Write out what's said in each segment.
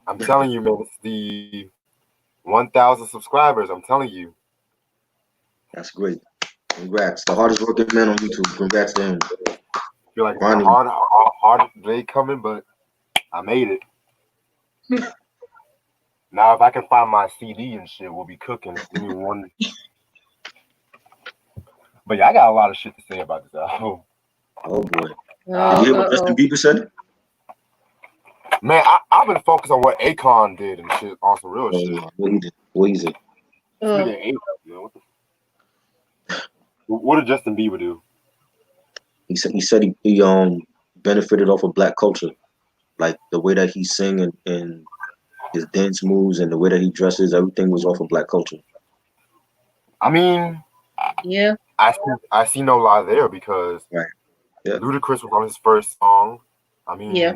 I'm telling you, man, it's the 1,000 subscribers. I'm telling you. That's great. Congrats. The hardest working man on YouTube. Congrats to him. I feel like Ronnie. hard day coming, but I made it. Now, if I can find my CD and shit, we'll be cooking. Give me one. But yeah, I got a lot of shit to say about this album. Oh boy. Did you hear what Justin Bieber said? Man, I've been focused on what Akon did and shit on some real shit. What he did? What is it? What did Justin Bieber do? He said he benefited off of black culture, like the way that he sing and his dance moves and the way that he dresses. Everything was off of black culture. I mean, yeah, I see no lie there because Ludacris was on his first song. I mean,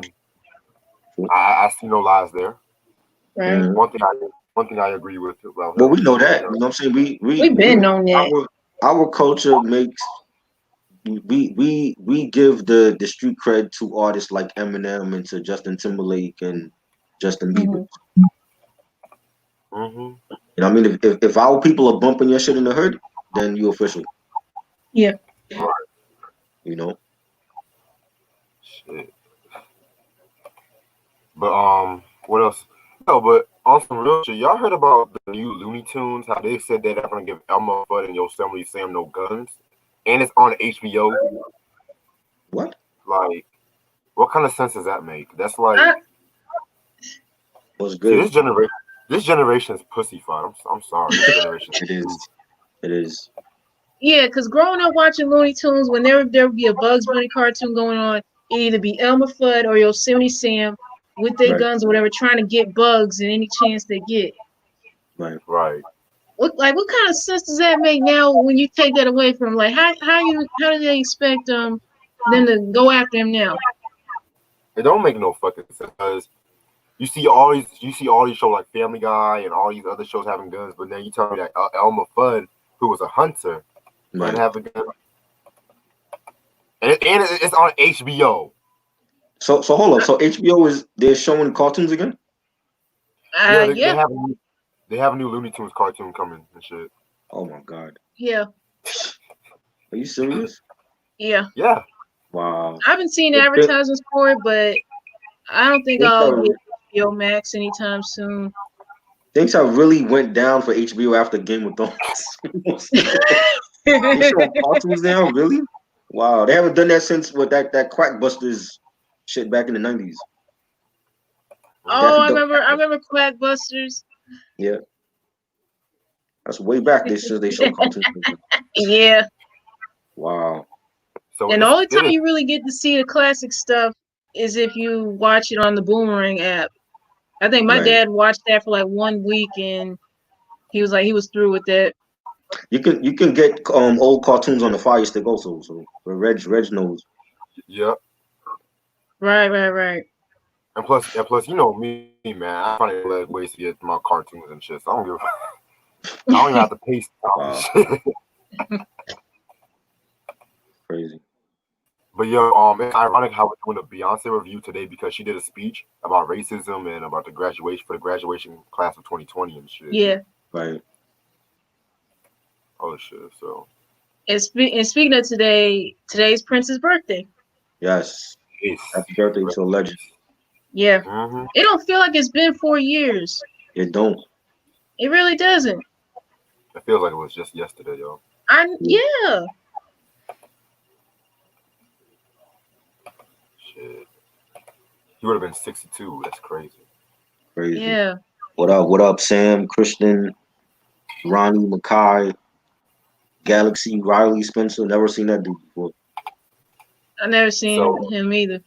I see no lies there. Right. One thing I agree with. Well, we know that. You know what I'm saying? We've been on that. Our culture makes we give the street cred to artists like Eminem and to Justin Timberlake and Justin Bieber. Mm-hmm. You know what I mean? If our people are bumping your shit in the hood, then you official. Yeah. You know? Shit. But what else? No, but on some real shit, y'all heard about the new Looney Tunes? How they said they're not gonna give Elmer Fudd and Yosemite Sam no guns, and it's on HBO. What? Like, what kind of sense does that make? That's like, what's good? See, this generation is pussyfied. I'm sorry. This generation. It is. Yeah, because growing up watching Looney Tunes, when there would be a Bugs Bunny cartoon going on, it'd either be Elmer Fudd or Yosemite Sam with their guns or whatever, trying to get bugs in any chance they get. Right. What kind of sense does that make now when you take that away from them? Like how do they expect them to go after him now? It don't make no fucking sense because you see all these shows like Family Guy and all these other shows having guns, but then you tell me that Elmer Fudd, who was a hunter, didn't have a gun, and it's on HBO. So hold up. So HBO they're showing cartoons again? Yeah. They have a new Looney Tunes cartoon coming and shit. Oh my god. Yeah. Are you serious? Yeah. Yeah. Wow. I haven't seen advertisements for it, but I don't think I'll get HBO Max anytime soon. Things have really went down for HBO after Game of Thrones. They show cartoons now, really? Wow, they haven't done that since with that Quackbusters shit back in the 90s. Oh, I remember Quackbusters. Yeah, that's way back. They show cartoons. Yeah. Wow. So and the only time you really get to see the classic stuff is if you watch it on the Boomerang app. I think my dad watched that for like 1 week and he was through with that. You can get old cartoons on the Fire Stick also. So Reg knows. Yep. Right. And plus, you know me, man. I find it ways to get my cartoons and shit. So I don't give I don't even have to paste. Wow. Crazy. But yo, it's ironic how we're doing a Beyonce review today because she did a speech about racism and about the graduation class of 2020 and shit. Yeah. Right. Oh shit. So. And speaking of today's Prince's birthday. Yes. Happy birthday to a legend. Yeah. Mm-hmm. It don't feel like it's been 4 years. It don't. It really doesn't. It feels like it was just yesterday, yo. Yeah. Shit. He would have been 62. That's crazy. Yeah. What up, Sam, Christian, Ronnie, Makai, Galaxy, Riley, Spencer? Never seen that dude before. I never seen him either.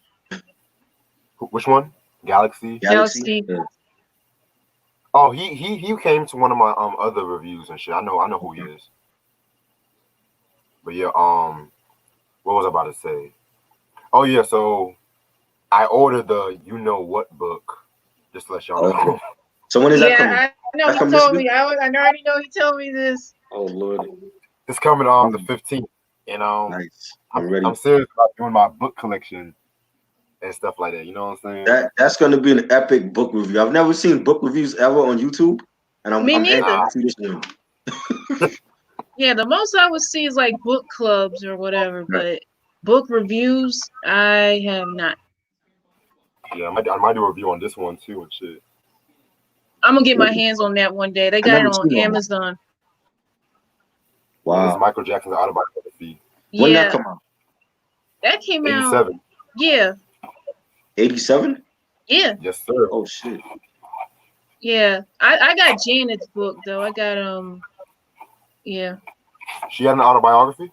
Which one? Galaxy? Yeah. Oh, he came to one of my other reviews and shit. I know who he is. But yeah, what was I about to say? Oh yeah, so I ordered the You Know What book. Just to let y'all know. So when is that coming? I know he told me. I already know he told me this. Oh Lord. It's coming the 15th. And nice. I'm serious about doing my book collection. and stuff like that. You know what I'm saying? That's gonna be an epic book review. I've never seen book reviews ever on YouTube, and I'm Me anxious neither. to see this one. Yeah, the most I would see is like book clubs or whatever, but book reviews, I have not. Yeah, I might do a review on this one too and shit. I'm gonna get my hands on that one day. They got it never on seen that one. Amazon. Yeah, this is Wow. Michael Jackson's autobiography. When did that Yeah, come out? that came out. 87. Yeah, 87? yeah, Yes, sir. Oh shit. yeah. I got Janet's book though. I got yeah, She had an autobiography?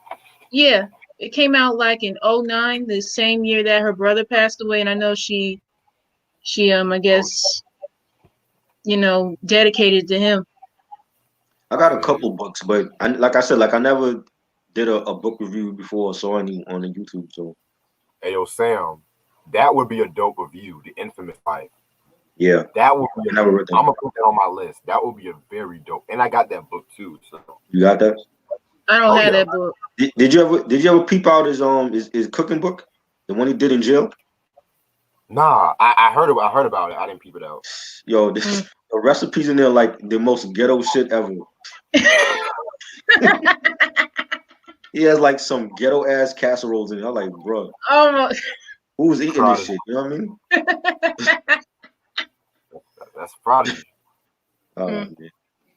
yeah. It came out like in '09, the same year that her brother passed away, and I know she I guess dedicated to him. I got a couple books, but like I said, like I never did a book review before or saw any on the YouTube. So Hey, yo, Sam, that would be a dope review. The Infamous Life. yeah, That would be. I never read that. I'm gonna put that on my list. That would be a very dope. And I got that book too. So You got that? I don't have yeah. that book. Did you ever peep out his cooking book, the one he did in jail? Nah, I heard about it. I didn't peep it out. Yo, the recipes in there like the most ghetto shit ever. He has like some ghetto ass casseroles in it. I'm like, bro, Oh, who was eating this shit? You know what I mean? That's Friday. Oh, Mm. man.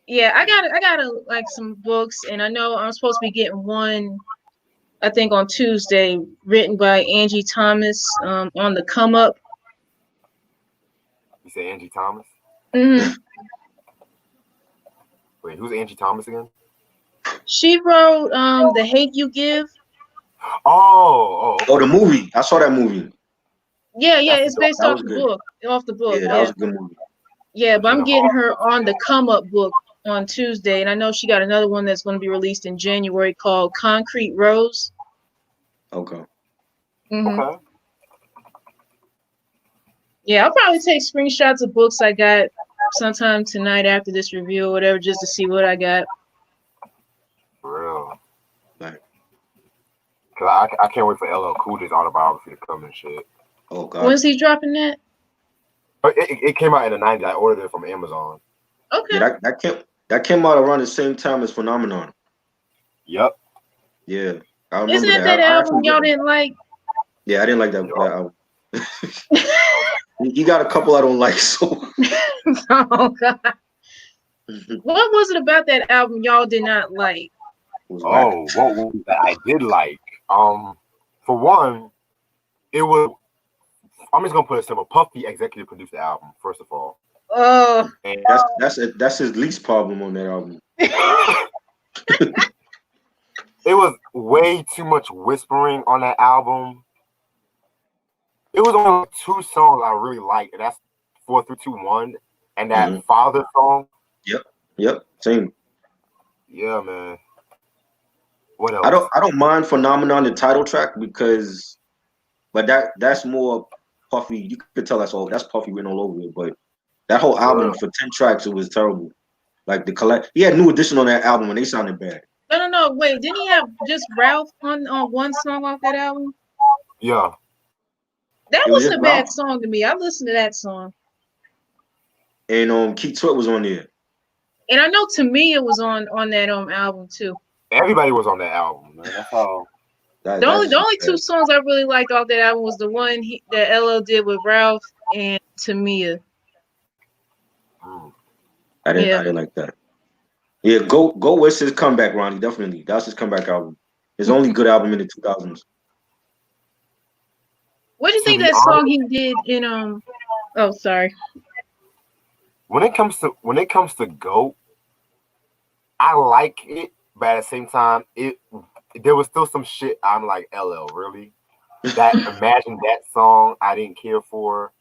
yeah. I got like some books, and I know I'm supposed to be getting one. I think on Tuesday, written by Angie Thomas, on the come up. You say Angie Thomas? hmm Wait, who's Angie Thomas again? She wrote The Hate You Give. Oh, Oh, the movie. I saw that movie. Yeah, That's it's dope. based That off was the good. book. Off the book. Yeah, that was a good movie. Yeah, but I'm Regina getting Hall. her on the come up book on Tuesday, and I know she got another one that's going to be released in January called Concrete Rose. Okay. hmm Okay. Yeah, I'll probably take screenshots of books I got sometime tonight after this review or whatever, just to see what I got. For real. Like, Cause I can't wait for LL Cool J's autobiography to come and shit. oh god. When's he dropping that? But it came out in the 90s. I ordered it from Amazon. Okay. Yeah, that came out around the same time as Phenomenon. Yep. Yeah, I remember Isn't that. that I album actually y'all read it. didn't like? Yeah, I didn't like that album. You got a couple I don't like, so. Oh God. What was it about that album y'all did not like? Oh, what was that I did like? For one, it was. I'm just gonna put it simple. Puffy executive produced the album. First of all, Oh, and That's his least problem on that album. it was way too much whispering on that album. It was only like 2 songs I really liked, and that's 4321 and that Father song. Yep, same. Yeah, man. What else? I don't mind Phenomenon, the title track, but that's more Puffy. You could tell that's Puffy written all over it. But that whole album for 10 tracks, it was terrible. Like he had New Edition on that album, and they sounded bad. No. Wait, didn't he have just Ralph on one song off that album? Yeah. That It was wasn't a just bad Ralph. song to me. I listened to that song. And Keith Sweat was on there. And I know Tamia was on that album too. Everybody was on that album, man. That's all. The only 2 songs I really liked off that album was the one that LL did with Ralph and Tamia. I didn't like that. Yeah, go with his comeback, Ronnie. Definitely, that's his comeback album. His only good album in the 2000s. What do you think that song he did in Oh, sorry. When it comes to GOAT, I like it, but at the same time, there was still some shit I'm like, LL, really? That Imagine That song I didn't care for.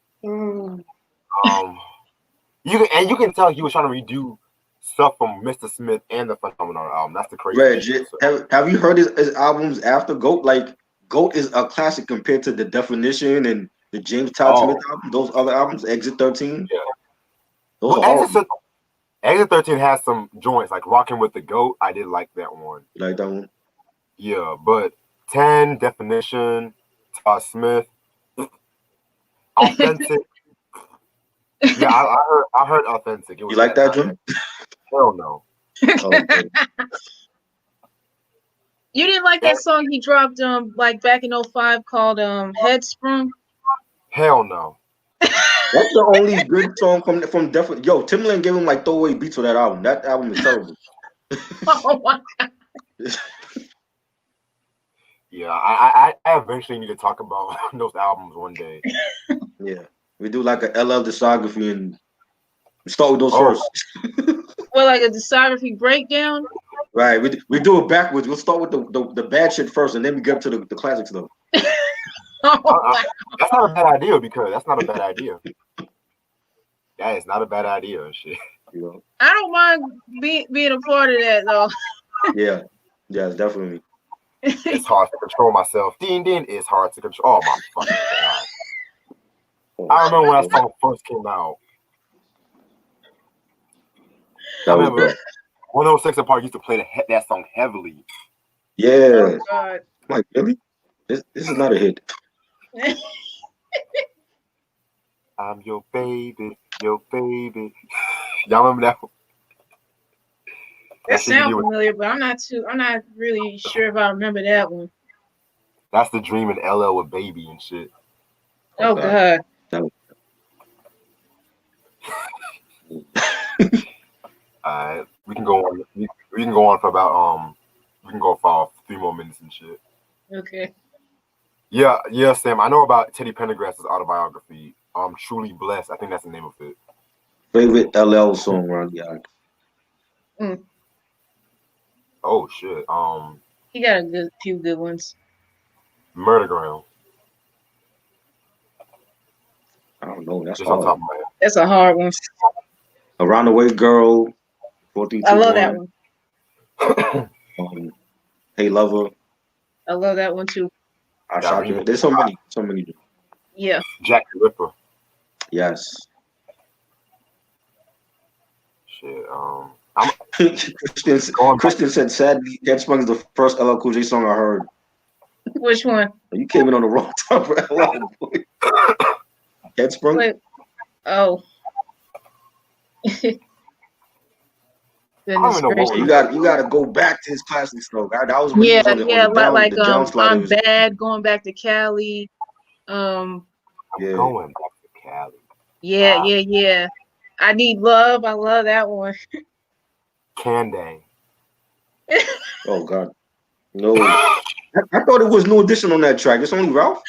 You can tell he was trying to redo stuff from Mr. Smith and the Phenomenon album. That's the crazy shit. Have you heard his albums after GOAT? Like GOAT is a classic compared to The Definition and the James Todd Smith album. Those other albums, Exit 13. Yeah. Those are horrible. Exit 13 has some joints like Rocking with the GOAT. I did like that one. You like that one? Yeah, but 10, Definition, Todd Smith. Authentic. Yeah, I heard Authentic. It was You like that, Jim? Hell no. Okay. You didn't like that song he dropped like back in 05 called Headsprung? Hell no. That's the only good song from definitely. Yo, Timbaland gave him like throwaway beats for that album. That album is terrible. Oh my god. Yeah, I eventually need to talk about those albums one day. Yeah. We do like a LL discography and we start with those first. Well, like a discography breakdown? Right. We do it backwards. We'll start with the bad shit first and then we get to the classic stuff. That's not a bad idea because that's not a bad idea. That is not a bad idea and shit. You know? I don't mind being a part of that though. Yeah. Yes, definitely. It's hard to control myself. Dean is hard to control. Oh my fucking god. I remember when that song first came out. I remember 106 and Park used to play that song heavily. Yeah. Oh god. Like, really? This is not a hit. I'm your baby, your baby. Y'all remember that? That sounds familiar, but I'm not really sure if I remember that one. That's the Dream and LL with Baby and shit. Oh god. Alright, we can go on. We can go on for about we can go for 3 more minutes and shit. Okay. Yeah, Sam. I know about Teddy Pendergrass's autobiography. Truly Blessed. I think that's the name of it. Favorite LL song, Ron? Yeah. Oh shit. He got a few good ones. Murdergram. I don't know. That's just on hard. top of my head. That's a hard one. Around the Way Girl. 432. I love that one. Hey Lover. I love that one too. I shot you. There's so many. Yeah. Jack the Ripper. Yes. Shit. Christian said, sadly, Headsprung is the first LL Cool J song I heard. Which one? You came in on the wrong time for LL, boy. Headsprung? Wait. Oh. Goodness gracious. You got to go back to his classics though. That was when he was on the down I'm Bad, Going Back to Cali. Yeah. Going Back to Cali. Yeah. I Need Love. I love that one. Candy. Oh God. No. I thought it was No Edition on that track. It's only Ralph?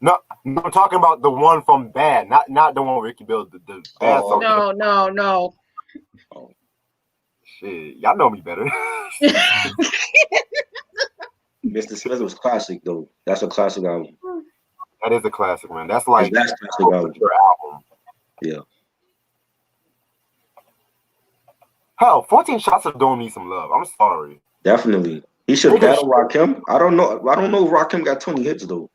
No, I'm talking about the one from Bad, not the one where Ricky built the Bad song. No. Oh. Shit, y'all know me better. Mr. Smith was classic though. That's a classic album. That is a classic, man. That's like that's classic album. Yeah. Hell, 14 Shots of Don't Need Some Love. I'm sorry. Definitely. He should battle Rakim. I don't know if Rakim got 20 hits though.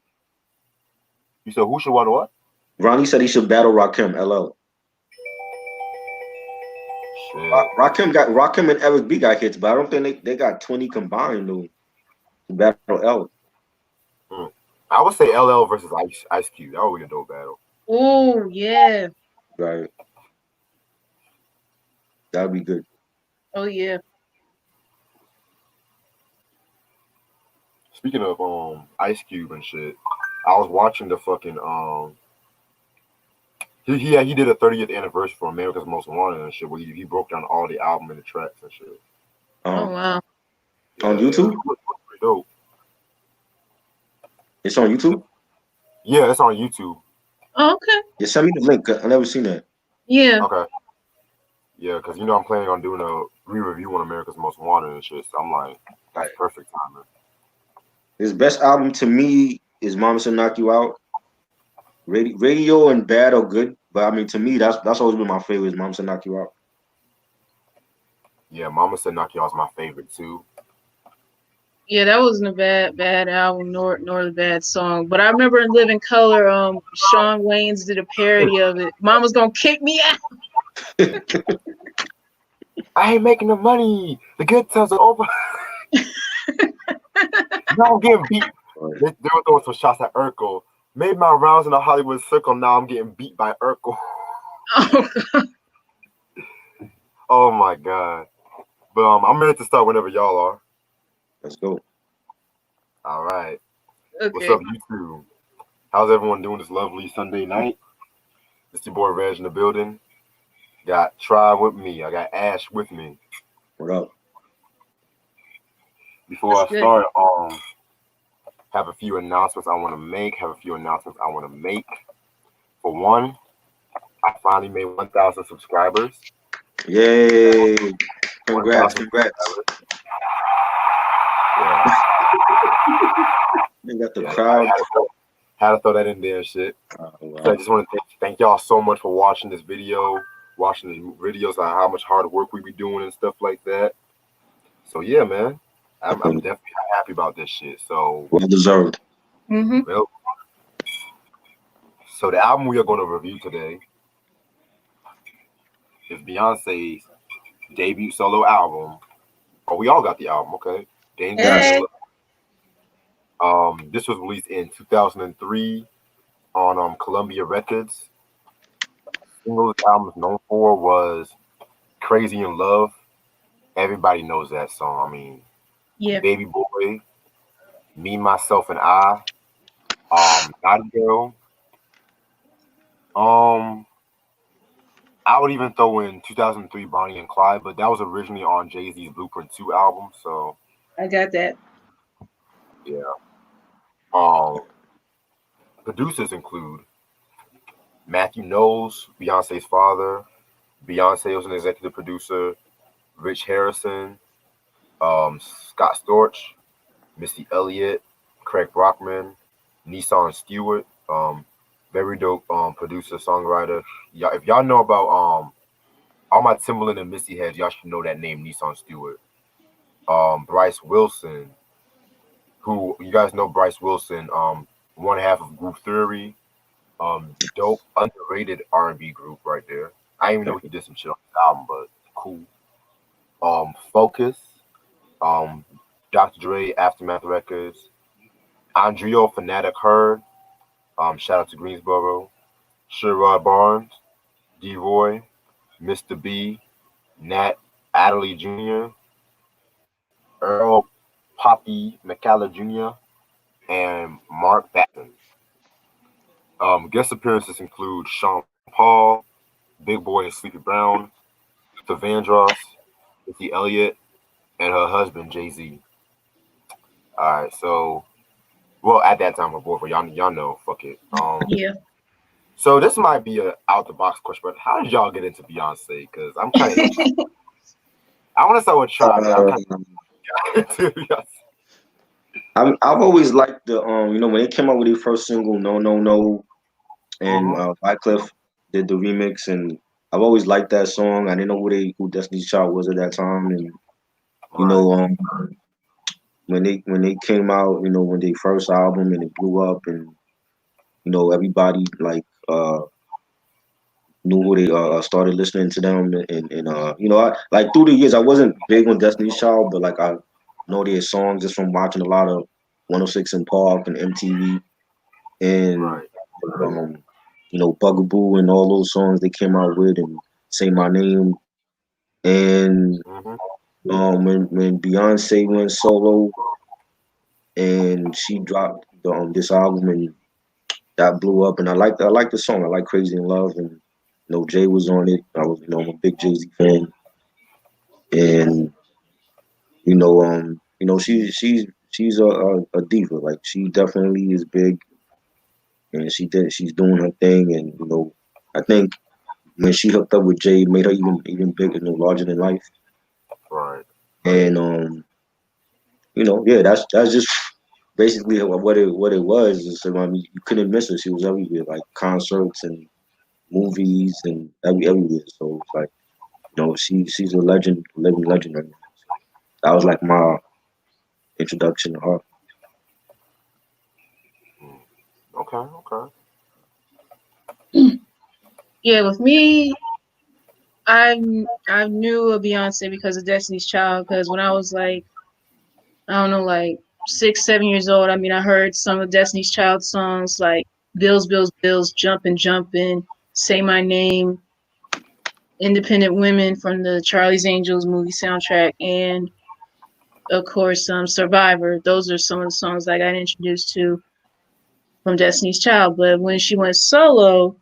You said who should what? Ronnie said he should battle Rakim, LL. Shit. Rakim and Eric B got hits, but I don't think they got 20 combined though. To battle L. I would say LL versus Ice Cube. That would be a dope battle. Oh yeah. Right. That would be good. Oh yeah. Speaking of Ice Cube and shit, I was watching the fucking he did a 30th anniversary for America's Most Wanted and shit where he broke down all the album and the tracks and shit. Oh wow. Yeah, on YouTube? Pretty dope. It's on YouTube? Yeah, it's on YouTube. Oh, okay. Yeah, send me the link. I never seen that. Yeah. Okay. Yeah, because I'm planning on doing a re-review on America's Most Wanted and shit. So I'm like, that's perfect timing. His best album to me is Mama Said Knock You Out. Radio and Bad are good, but I mean to me that's always been my favorite. Is Mama Said Knock You Out. Yeah, Mama Said Knock You Out is my favorite too. Yeah, that wasn't a bad album nor a bad song. But I remember in Living Color, Shawn Wayans did a parody of it. Mama's gonna kick me out. I ain't making the money. The good times are over. Y'all getting beat. They were throwing some shots at Urkel. Made my rounds in the Hollywood circle. Now I'm getting beat by Urkel. Oh, Oh my god. But I'm ready to start whenever y'all are. Let's go. All right. okay. What's up, YouTube? How's everyone doing this lovely Sunday night? It's your boy Reg in the building. Got Tribe with me. I got Ash with me. What up? Before That's I good. start, have a few announcements I want to make. For one, I finally made 1,000 subscribers. Yay! Congrats, 1,000 congrats. subscribers. Yeah. They got the Yeah, crowd. had to throw that in there and shit. Oh, wow. So I just want to thank y'all so much for watching this video, watching the videos on how much hard work we be doing and stuff like that. So yeah, man, I'm definitely happy about this shit. So Well deserved. Mm-hmm. well, so the album we are going to review today is Beyonce's debut solo album. Oh, we all got the album, okay? Danger. Hey. This was released in 2003 on Columbia Records. The single this album is known for was "Crazy in Love." Everybody knows that song. I mean, Yeah. Baby Boy, Me, Myself, and I, Naughty Girl. I would even throw in 2003 Bonnie and Clyde, but that was originally on Jay-Z's Blueprint 2 album. So I got that. yeah. Producers include Matthew Knowles, Beyonce's father. Beyonce was an executive producer. Rich Harrison, Scott Storch, Missy Elliott, Craig Brockman, Nissan Stewart, very dope producer, songwriter. Y'all, if y'all know about all my Timbaland and Missy heads, y'all should know that name, Nissan Stewart. Bryce Wilson, who you guys know Bryce Wilson, one half of Group Theory, dope, underrated R&B group right there. I didn't even know he did some shit on the album, but cool. Focus, Dr. Dre, Aftermath Records, Andrea Fanatic Heard, shout out to Greensboro, Sherrod Barnes, D-Roy, Mr. B, Nat Adderley Jr., Earl Poppy McCalla Jr., and Mark Batson. Guest appearances include Sean Paul, Big Boy and Sleepy Brown, Savandros, Missy Elliott, and her husband Jay-Z. All right, so well at that time her boyfriend, y'all know, fuck it. Yeah. So this might be a out the box question, but how did y'all get into Beyonce? Because I'm kind of interested. I want to start with Tribe. I've always liked the when they came out with their first single, No No No, and Wyclef did the remix, and I've always liked that song. I didn't know who Destiny's Child was at that time, and you know when they came out, when they first album and it blew up, and everybody like knew who they started listening to them, and I, like through the years I wasn't big on Destiny's Child, but like I know their songs just from watching a lot of 106 and Park and MTV, and Bugaboo and all those songs they came out with, and Say My Name, and when Beyonce went solo and she dropped this album, and that blew up, and I like the song. I like Crazy in Love, and Jay was on it. I'm a big Jay-Z fan, and she's a diva. Like she definitely is big, and she's doing her thing, and I think when she hooked up with Jay, it made her even bigger, larger than life. Right. And yeah, that's just basically what it was. So, I mean, you couldn't miss her. She was everywhere, like concerts and movies and everywhere. So it's like, she's a legend, living legend right now. So that was like my introduction to her. Okay. Yeah, with me, I knew of Beyonce because of Destiny's Child. Because when I was like, I don't know, like 6, 7 years old, I mean, I heard some of Destiny's Child songs like Bills, Bills, Bills, Jumpin', Jumpin', Say My Name, Independent Women from the Charlie's Angels movie soundtrack, and of course, Survivor. Those are some of the songs I got introduced to from Destiny's Child. But when she went solo,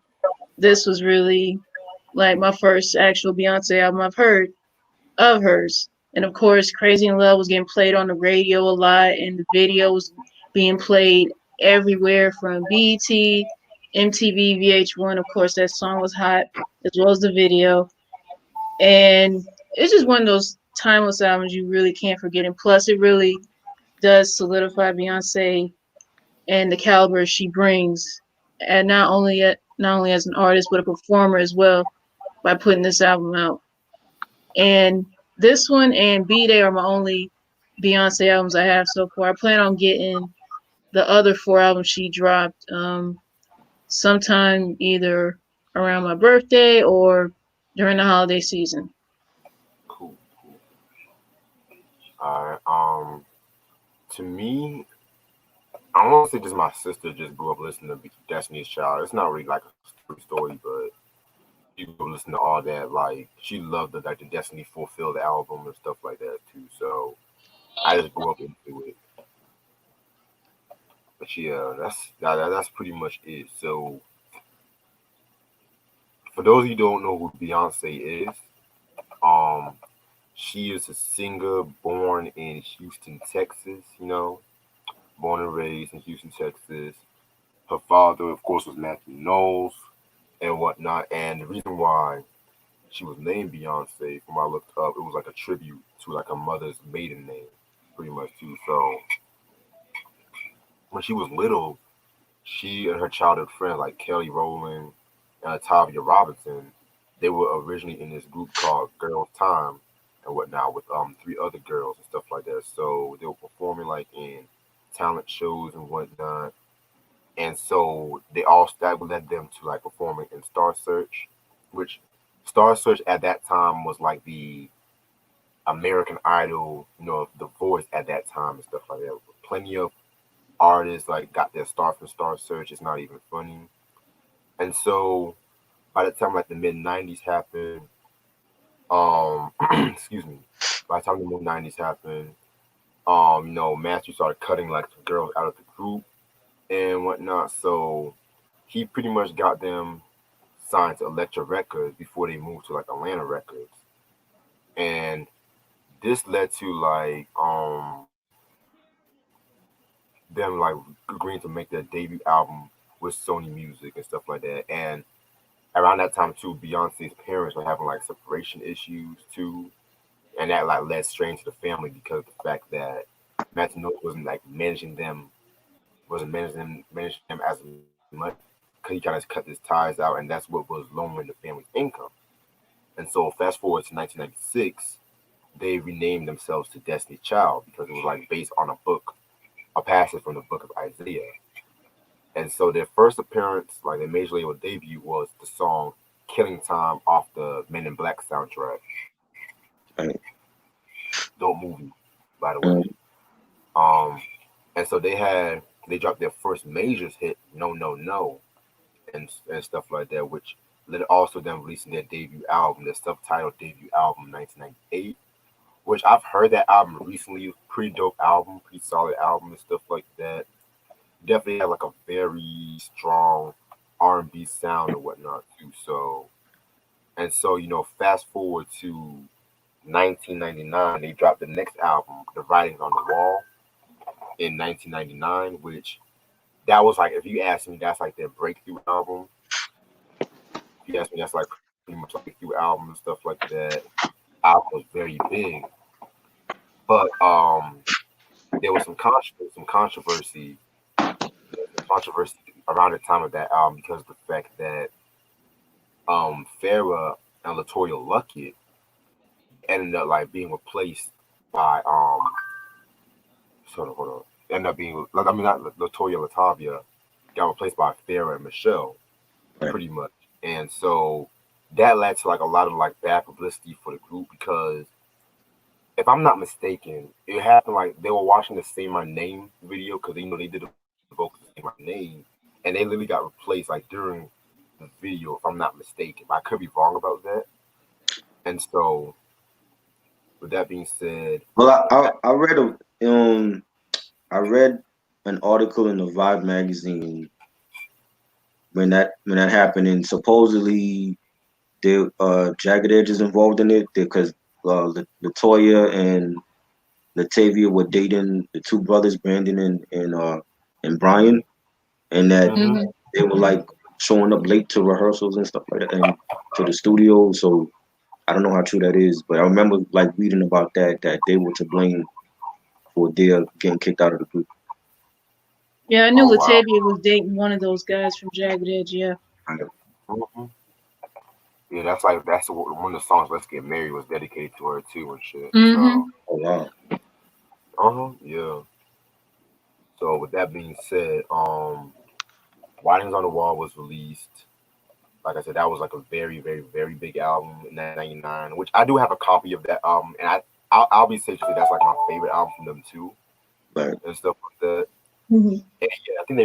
this was really like my first actual Beyonce album I've heard of hers. And of course, Crazy in Love was getting played on the radio a lot, and the video was being played everywhere from BET, MTV, VH1. Of course, that song was hot, as well as the video. And it's just one of those timeless albums you really can't forget. And plus, it really does solidify Beyonce and the caliber she brings, and not only as an artist but a performer as well by putting this album out. And this one and B Day are my only Beyonce albums I have so far. I plan on getting the other 4 albums she dropped sometime either around my birthday or during the holiday season. Cool. All right. To me, I want to say just my sister just grew up listening to Destiny's Child. It's not really like a story, but she grew up listening to all that. Like she loved the Destiny Fulfilled album and stuff like that too. So I just grew up into it. But yeah, that's pretty much it. So for those of you who don't know who Beyonce is, um, she is a singer born in Houston, Texas. Born and raised in Houston, Texas. Her father, of course, was Matthew Knowles and whatnot. And the reason why she was named Beyonce, from what I looked up, it was like a tribute to like her mother's maiden name, pretty much too. So when she was little, she and her childhood friends like Kelly Rowland and Tavia Robinson, they were originally in this group called Girls Time and whatnot with 3 other girls and stuff like that. So they were performing like in talent shows and whatnot. And so that led them to like performing in Star Search, which Star Search at that time was like the American Idol, The Voice at that time and stuff like that. Plenty of artists like got their start from Star Search. It's not even funny. And so by the time like the mid 90s happened, excuse me, by the time the mid 90s happened, Matthew started cutting like the girls out of the group and whatnot. So he pretty much got them signed to Elektra Records before they moved to like Atlanta Records. And this led to like them like agreeing to make their debut album with Sony Music and stuff like that. And around that time too, Beyonce's parents were having like separation issues too. And that like led strain to the family because of the fact that Matthew Knowles wasn't managing them as much because he kind of cut his ties out, and that's what was lowering the family's income. And so fast forward to 1996, they renamed themselves to Destiny Child because it was like based on a passage from the book of Isaiah. And so their first appearance, like their major label debut, was the song "Killing Time" off the Men in Black soundtrack. Right. Dope movie, by the way. And so they dropped their first majors hit, No No No, and stuff like that, which led also them releasing their debut album, their self-titled debut album, 1998. Which I've heard that album recently. Pretty dope album, pretty solid album and stuff like that. Definitely had like a very strong R&B sound and whatnot too. So fast forward to 1999, they dropped the next album, The Writings on the Wall, in 1999, which that was like, if you ask me, that's like their breakthrough album. If you ask me, that's like pretty much like a breakthrough album and stuff like that. Album was very big, but there was some controversy around the time of that album because of the fact that Farrah and LaToya Luckett ended up like being replaced by hold on. Ended up being like, I mean, not LaToya, Latavia got replaced by Farrah and Michelle, Right. pretty much. And so that led to like a lot of like bad publicity for the group because if I'm not mistaken, it happened like they were watching the Say My Name video because they did the vocals to Say My Name, and they literally got replaced like during the video, if I'm not mistaken. But I could be wrong about that. And so, with that being said, Well, I read an article in the Vibe magazine when that happened, and supposedly Jagged Edge is involved in it because Latoya and Latavia were dating the two brothers, Brandon and Brian, and that Mm-hmm. they were like showing up late to rehearsals and stuff like that, and to the studio. So I don't know how true that is, but I remember like reading about that they were to blame for their getting kicked out of the group. Yeah, I knew oh wow. Latavia was dating one of those guys from Jagged Edge. Yeah. hmm Yeah, that's one of the songs "Let's Get Married" was dedicated to her too and shit. Mm-hmm. So, Oh wow. yeah. So with that being said, "Writings on the Wall" was released. Like I said, that was like a very, very, very big album in 1999, which I do have a copy of that album, and I'll be safe to say that's like my favorite album from them too, Right. and stuff like that. Mm-hmm. And yeah, I think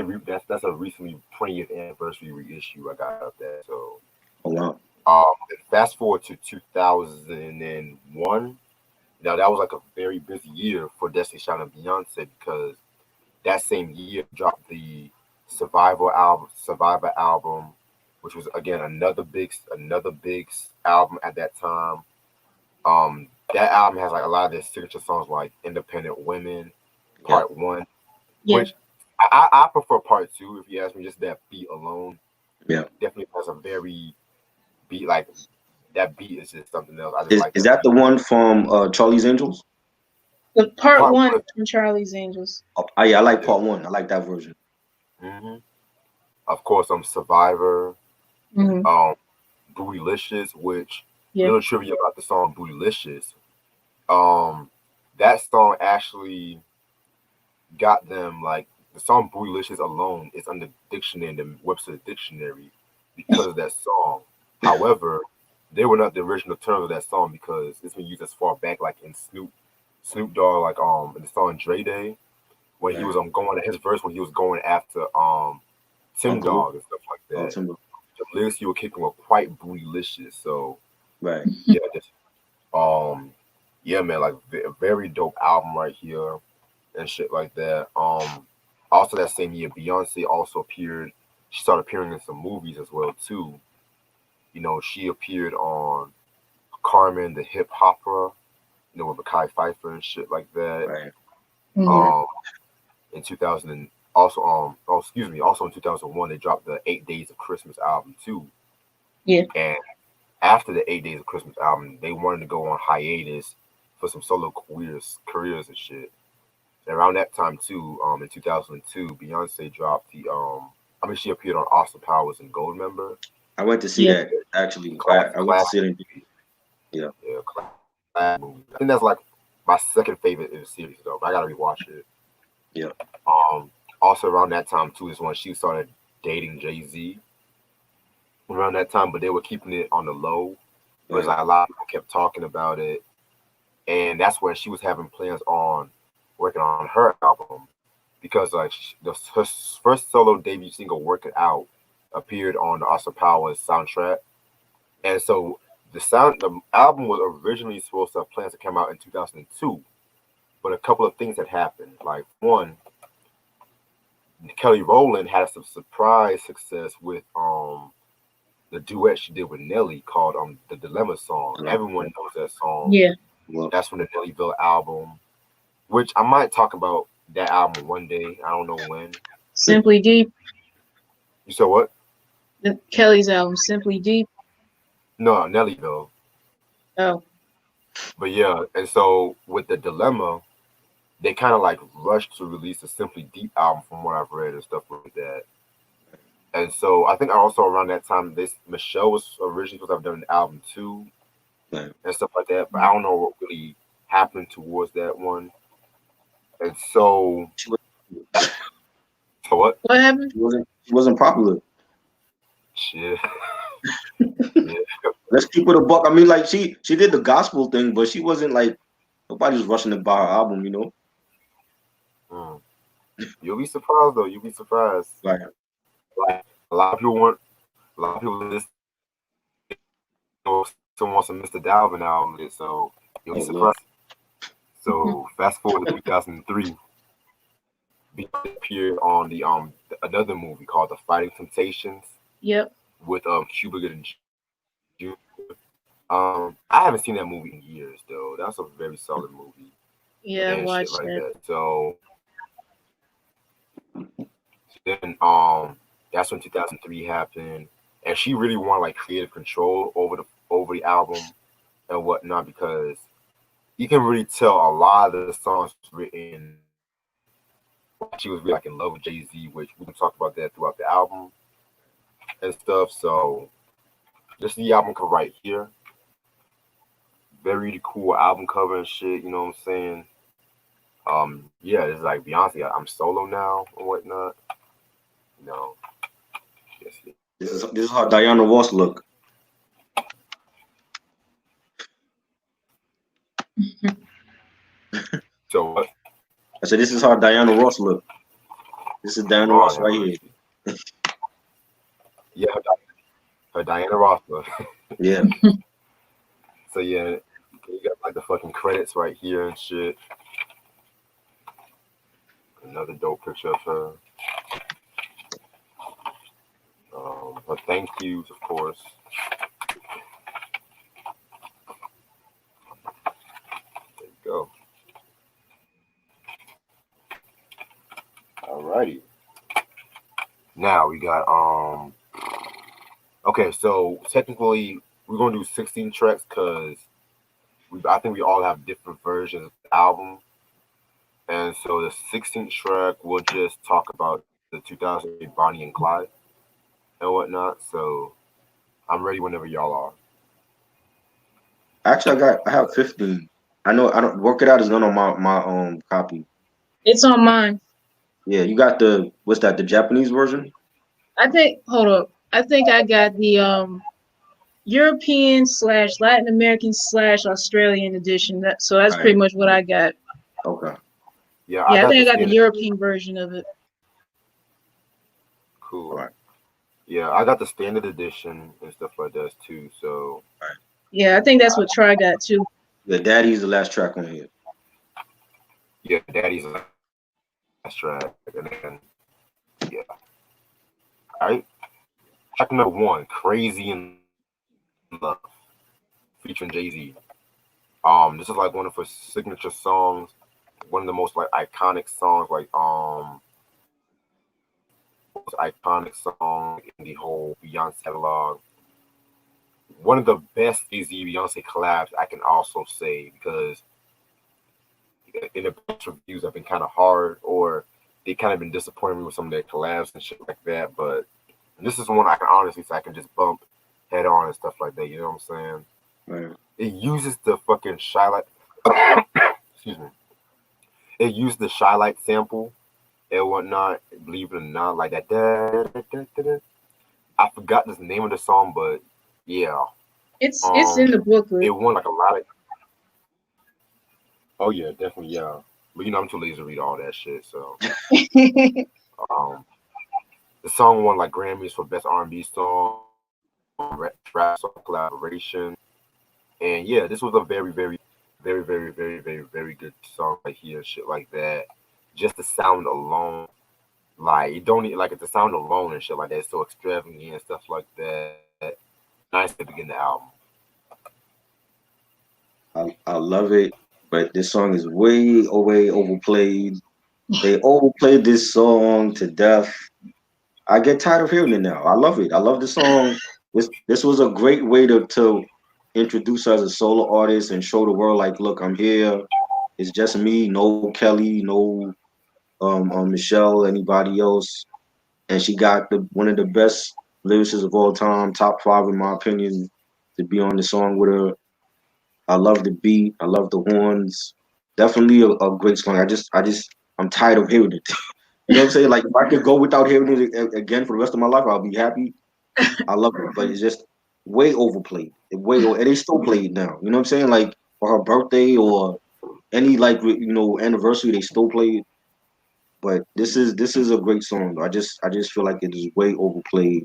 that's a recently 20th anniversary reissue I got of that. So, Oh wow. fast forward to 2001. Now that was like a very busy year for Destiny Child and Beyonce because that same year dropped the Survivor album, which was again another big album at that time. That album has like a lot of their signature songs like Independent Women, Yeah. Part One, Yeah. which I prefer Part Two if you ask me. Just that beat alone Yeah. definitely has a very beat like that beat is just something else. I just like Is that that beat. the one from Charlie's Angels? The part Part one One, from Charlie's Angels. Oh yeah, I like yeah. part one. I like that version. hmm Of course, Survivor, Mm-hmm. um, Bootylicious, which Yeah. little trivia about the song Bootylicious. Um, that song actually got them like the song Bootylicious alone is on the dictionary in the Webster dictionary because of that song. However, they were not the original terms of that song because it's been used as far back like in Snoop Dogg like in the song Dre Day when he Right. was going his verse when he was going after Tim Uncle Luke. Dog and stuff like Oh, that. Timber. The lyrics he was kicking were quite bootylicious. So Right. yeah, just yeah, man, like a very dope album right here and shit like that. Also that same year, Beyonce also appeared. She started appearing in some movies as well too. She appeared on Carmen the Hip Hopera, with Mekhi Phifer and shit like that. Right. Mm-hmm. Um, in 2000 and also oh excuse me, also in 2001 they dropped the 8 Days of Christmas album too. Yeah. And after the 8 Days of Christmas album, they wanted to go on hiatus for some solo careers and shit. And around that time too, in 2002, Beyonce dropped she appeared on Austin Powers and Goldmember. I went to see Yeah. that actually. Classic, I went to see classic it. Yeah. yeah, classic movie. I think that's like my second favorite in the series though. But I gotta rewatch it. Yeah. Also around that time too is when she started dating Jay-Z. Around that time, but they were keeping it on the low. It was Right. like a lot of people kept talking about it, and that's when she was having plans on working on her album because like her first solo debut single "Work It Out" appeared on the Austin Powers soundtrack, and so the album was originally supposed to have plans to come out in 2002, but a couple of things had happened. Like one, Kelly Rowland had some surprise success with the duet she did with Nelly called the Dilemma song. Yeah. Everyone knows that song. Yeah. Well, That's from the Nellyville album, which I might talk about that album one day. I don't know when. Simply Deep. You said what? Kelly's album, Simply Deep. No, Nellyville. Oh. But yeah, and so with the Dilemma, they kind of like rushed to release a Simply Deep album from what I've read and stuff like that. And so I think also around that time, Michelle was originally supposed to have done an album too right. and stuff like that. But I don't know what really happened towards that one. And so, She was- so what? What happened? She wasn't popular. Shit. Yeah. Let's keep it a buck. I mean, like she did the gospel thing, but she wasn't like nobody was rushing to buy her album, you know. Mm. You'll be surprised though. You'll be surprised. Right. Like a lot of people want, a lot of people just someone wants a Mr. Dalvin album, so you'll be Oh Lord. surprised. So fast forward to 2003, Beyonce appeared on the another movie called The Fighting Temptations Yep. with Cuba Gooding Jr. I haven't seen that movie in years though. That's a very solid movie Yeah, I and shit watched like that. that. So then that's when 2003 happened, and she really wanted like creative control over the album and whatnot because you can really tell a lot of the songs written. She was really like in love with Jay-Z, which we can talk about that throughout the album and stuff. So this is the album cover right here. Very cool album cover and shit. You know what I'm saying? Yeah, it's like Beyonce. I'm solo now and whatnot. You know, yes, yes. This is how Diana Ross look. So what? I said this is how Diana Ross look. This is Diana Lord Ross have right here. mercy. Yeah, her Diana Ross look. Yeah. So yeah, you got like the fucking credits right here and shit. Another dope picture of her. Her thank yous, of course. There you go. Alrighty. Now we got okay, so technically we're gonna do 16 tracks because I think we all have different versions of the album. And so the 16th track we'll just talk about the 2008 Bonnie and Clyde and whatnot. So I'm ready whenever y'all are. Actually, I have 15. I know I don't work it out is none on my copy. It's on mine. Yeah, you got the what's that? The Japanese version? I think. Hold up. I think I got the European / Latin American / Australian edition. So that's All right. pretty much what I got. Okay. Yeah, I Yeah, I got think the I got the standard. European version of it. All Cool. right. Yeah, I got the standard edition and stuff like that too. So All right. Yeah, I think that's what Try got too. The Daddy's the last track on here. yeah, Daddy's last track, and then yeah, all right. Track number one, "Crazy in Love," featuring Jay-Z. This is like one of her signature songs, one of the most like iconic songs, like most iconic song in the whole Beyonce catalog. One of the best Jay-Z Beyonce collabs I can also say because in the past reviews have been kind of hard or they kind of been disappointing me with some of their collabs and shit like that. But this is one I can honestly say I can just bump head on and stuff like that. You know what I'm saying? Right. It uses the fucking Shylight. Excuse me. It used the Shylight sample and whatnot. Believe it or not, like that. I forgot the name of the song, but yeah. It's in the booklet. It won like a lot of. Oh yeah, definitely yeah. But I'm too lazy to read all that shit. So um, the song won like Grammys for best R&B song, rap song collaboration, and yeah, this was a very good song right here, shit like that. Just the sound alone, like you don't need like the sound alone and shit like that. It's so extravagant and stuff like that. Nice to begin the album. I love it, but this song is way overplayed. They overplayed this song to death. I get tired of hearing it now. I love it. I love the song. This was a great way to introduce her as a solo artist and show the world like, look, I'm here. It's just me, no Kelly, no Michelle, anybody else. And she got the one of the best lyricists of all time, top 5 in my opinion, to be on the song with her. I love the beat. I love the horns. Definitely a great song. I'm tired of hearing it. You know what I'm saying? Like if I could go without hearing it again for the rest of my life, I'll be happy. I love it, but it's just way overplayed. And they still play it now. You know what I'm saying? Like for her birthday or any like anniversary, they still play it. But this is a great song. I just feel like it is way overplayed,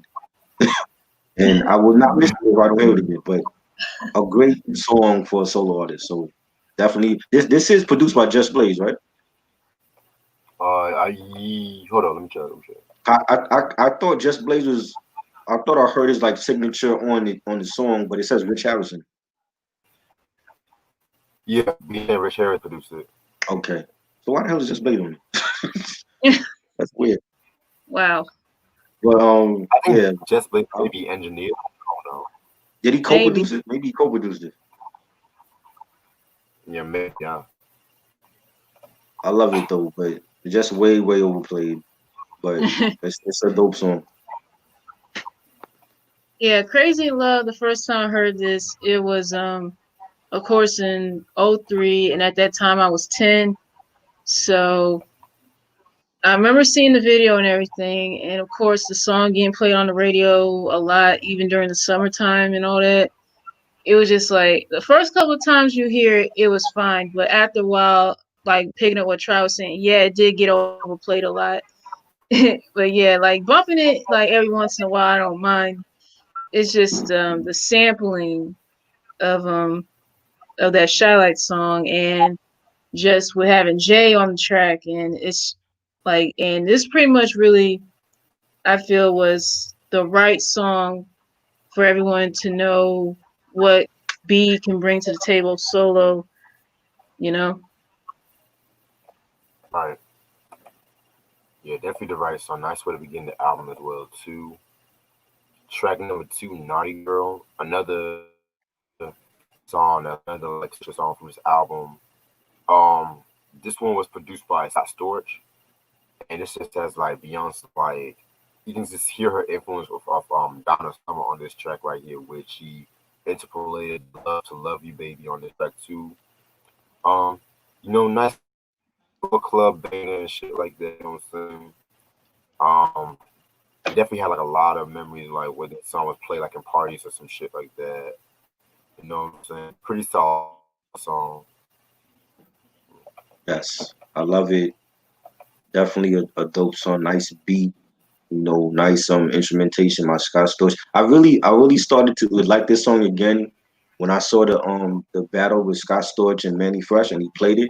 and I will not miss it if I don't hear it again. But a great song for a solo artist. So definitely, this is produced by Just Blaze, right? Hold on, let me check. I thought Just Blaze was. I thought I heard his like signature on the song, but it says Rich Harrison. Yeah, me and Rich Harris produced it. Okay, so why the hell is Just Blaze on it? That's weird. Wow. But I think yeah. Just Blaze maybe engineered. I don't know. Did he Maybe. co-produce it? Maybe he co-produced it. Yeah, maybe. Yeah. I love it though, but it's just way overplayed. But it's a dope song. Yeah, Crazy in Love, the first time I heard this, it was of course in '03, and at that time I was 10. So I remember seeing the video and everything, and of course the song getting played on the radio a lot, even during the summertime and all that. It was just like the first couple of times you hear it, it was fine, but after a while, like picking up what Troy was saying, yeah, it did get overplayed a lot. But yeah, like bumping it like every once in a while, I don't mind. It's just the sampling of that Shylight song, and just with having Jay on the track, and it's like, and this pretty much really I feel was the right song for everyone to know what B can bring to the table solo, you know. Right. Yeah, definitely the right song. Nice way to begin the album as well too. Track number 2, Naughty Girl, another song, another like such a song from this album. Um, this one was produced by Scott Storch, and it just has like Beyonce, like you can just hear her influence of Donna Summer on this track right here, which she interpolated "Love to Love You Baby" on this track too. Um, nice little club banger and shit like that. You know what I'm saying? Um, definitely had like a lot of memories, like where the song was played like in parties or some shit like that. You know what I'm saying? Pretty solid song. Yes, I love it. Definitely a dope song. Nice beat. Nice instrumentation by Scott Storch. I really started to like this song again when I saw the battle with Scott Storch and Manny Fresh, and he played it.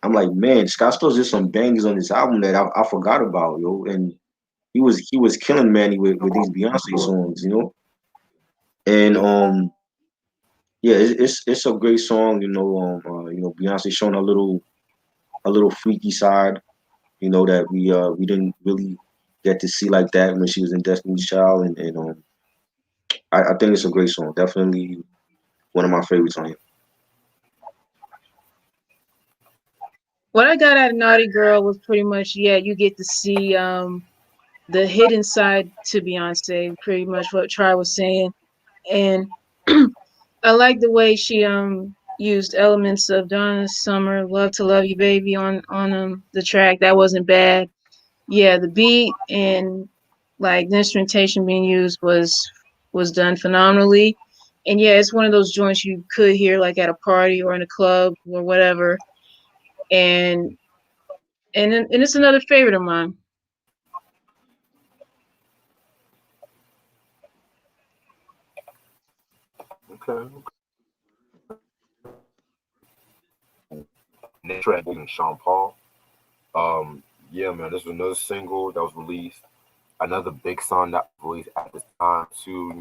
I'm like, man, Scott Storch did some bangers on this album that I forgot about, yo. And he was killing Manny with these Beyonce songs, And yeah, it's a great song, Beyonce showing a little freaky side, that we didn't really get to see like that when she was in Destiny's Child, and I think it's a great song. Definitely one of my favorites on here. What I got out of Naughty Girl was pretty much, yeah, you get to see the hidden side to Beyonce, pretty much what Try was saying. And I like the way she used elements of Donna Summer, Love to Love You Baby on the track. That wasn't bad. Yeah, the beat and like the instrumentation being used was done phenomenally. And yeah, it's one of those joints you could hear like at a party or in a club or whatever. And and it's another favorite of mine. Okay. Next track is Sean Paul. Yeah, man, this was another single that was released. Another big song that was released at this time too.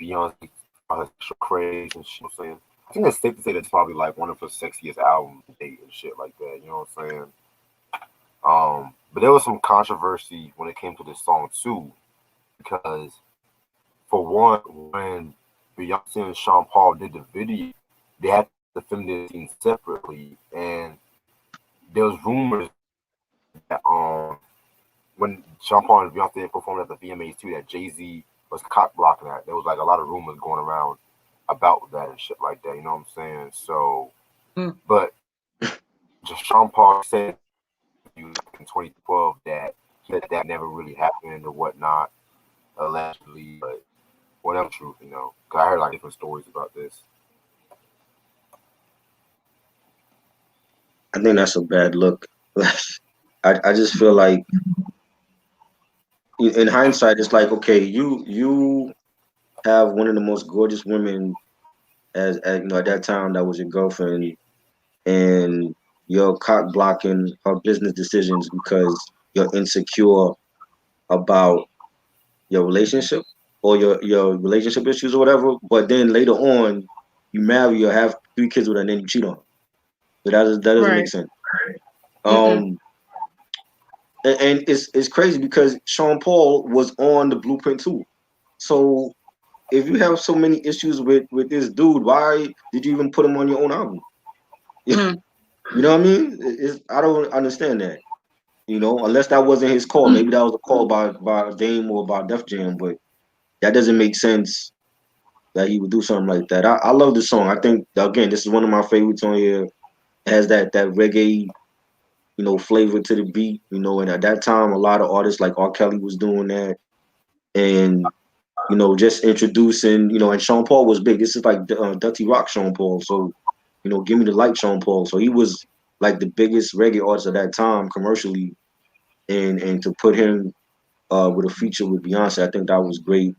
Beyonce, her sexual craze and shit. You know what I'm saying, I think it's safe to say that's probably like one of her sexiest albums to date and shit like that. You know what I'm saying? But there was some controversy when it came to this song too, because for one, when Beyonce and Sean Paul did the video, they had to film this scene separately, and there was rumors that when Sean Paul and Beyonce performed at the VMAs too, that Jay-Z was cock blocking that. There was like a lot of rumors going around about that and shit like that. You know what I'm saying? So, but just Sean Paul said in 2012 that never really happened or whatnot, allegedly, but whatever truth, because I heard like different stories about this. I think that's a bad look. Like, I just feel like in hindsight, it's like, okay, you have one of the most gorgeous women as you know at that time that was your girlfriend, and you're cock blocking her business decisions because you're insecure about your relationship or your relationship issues or whatever. But then later on, you marry or have 3 kids with her, and then you cheat on her. So that doesn't make Right. sense. Mm-mm. Um, and it's crazy because Sean Paul was on the Blueprint too. So if you have so many issues with this dude, why did you even put him on your own album? Mm. You know what I mean? I don't understand that. You know, unless that wasn't his call. Maybe that was a call by Dame or by Def Jam, but that doesn't make sense that he would do something like that. I love the song. I think again, this is one of my favorites on here. It has that reggae, flavor to the beat. And at that time, a lot of artists like R. Kelly was doing that, and just introducing, and Sean Paul was big. This is like Dirty Rock Sean Paul. So, Give Me the Light Sean Paul. So he was like the biggest reggae artist at that time commercially, and to put him with a feature with Beyonce, I think that was great,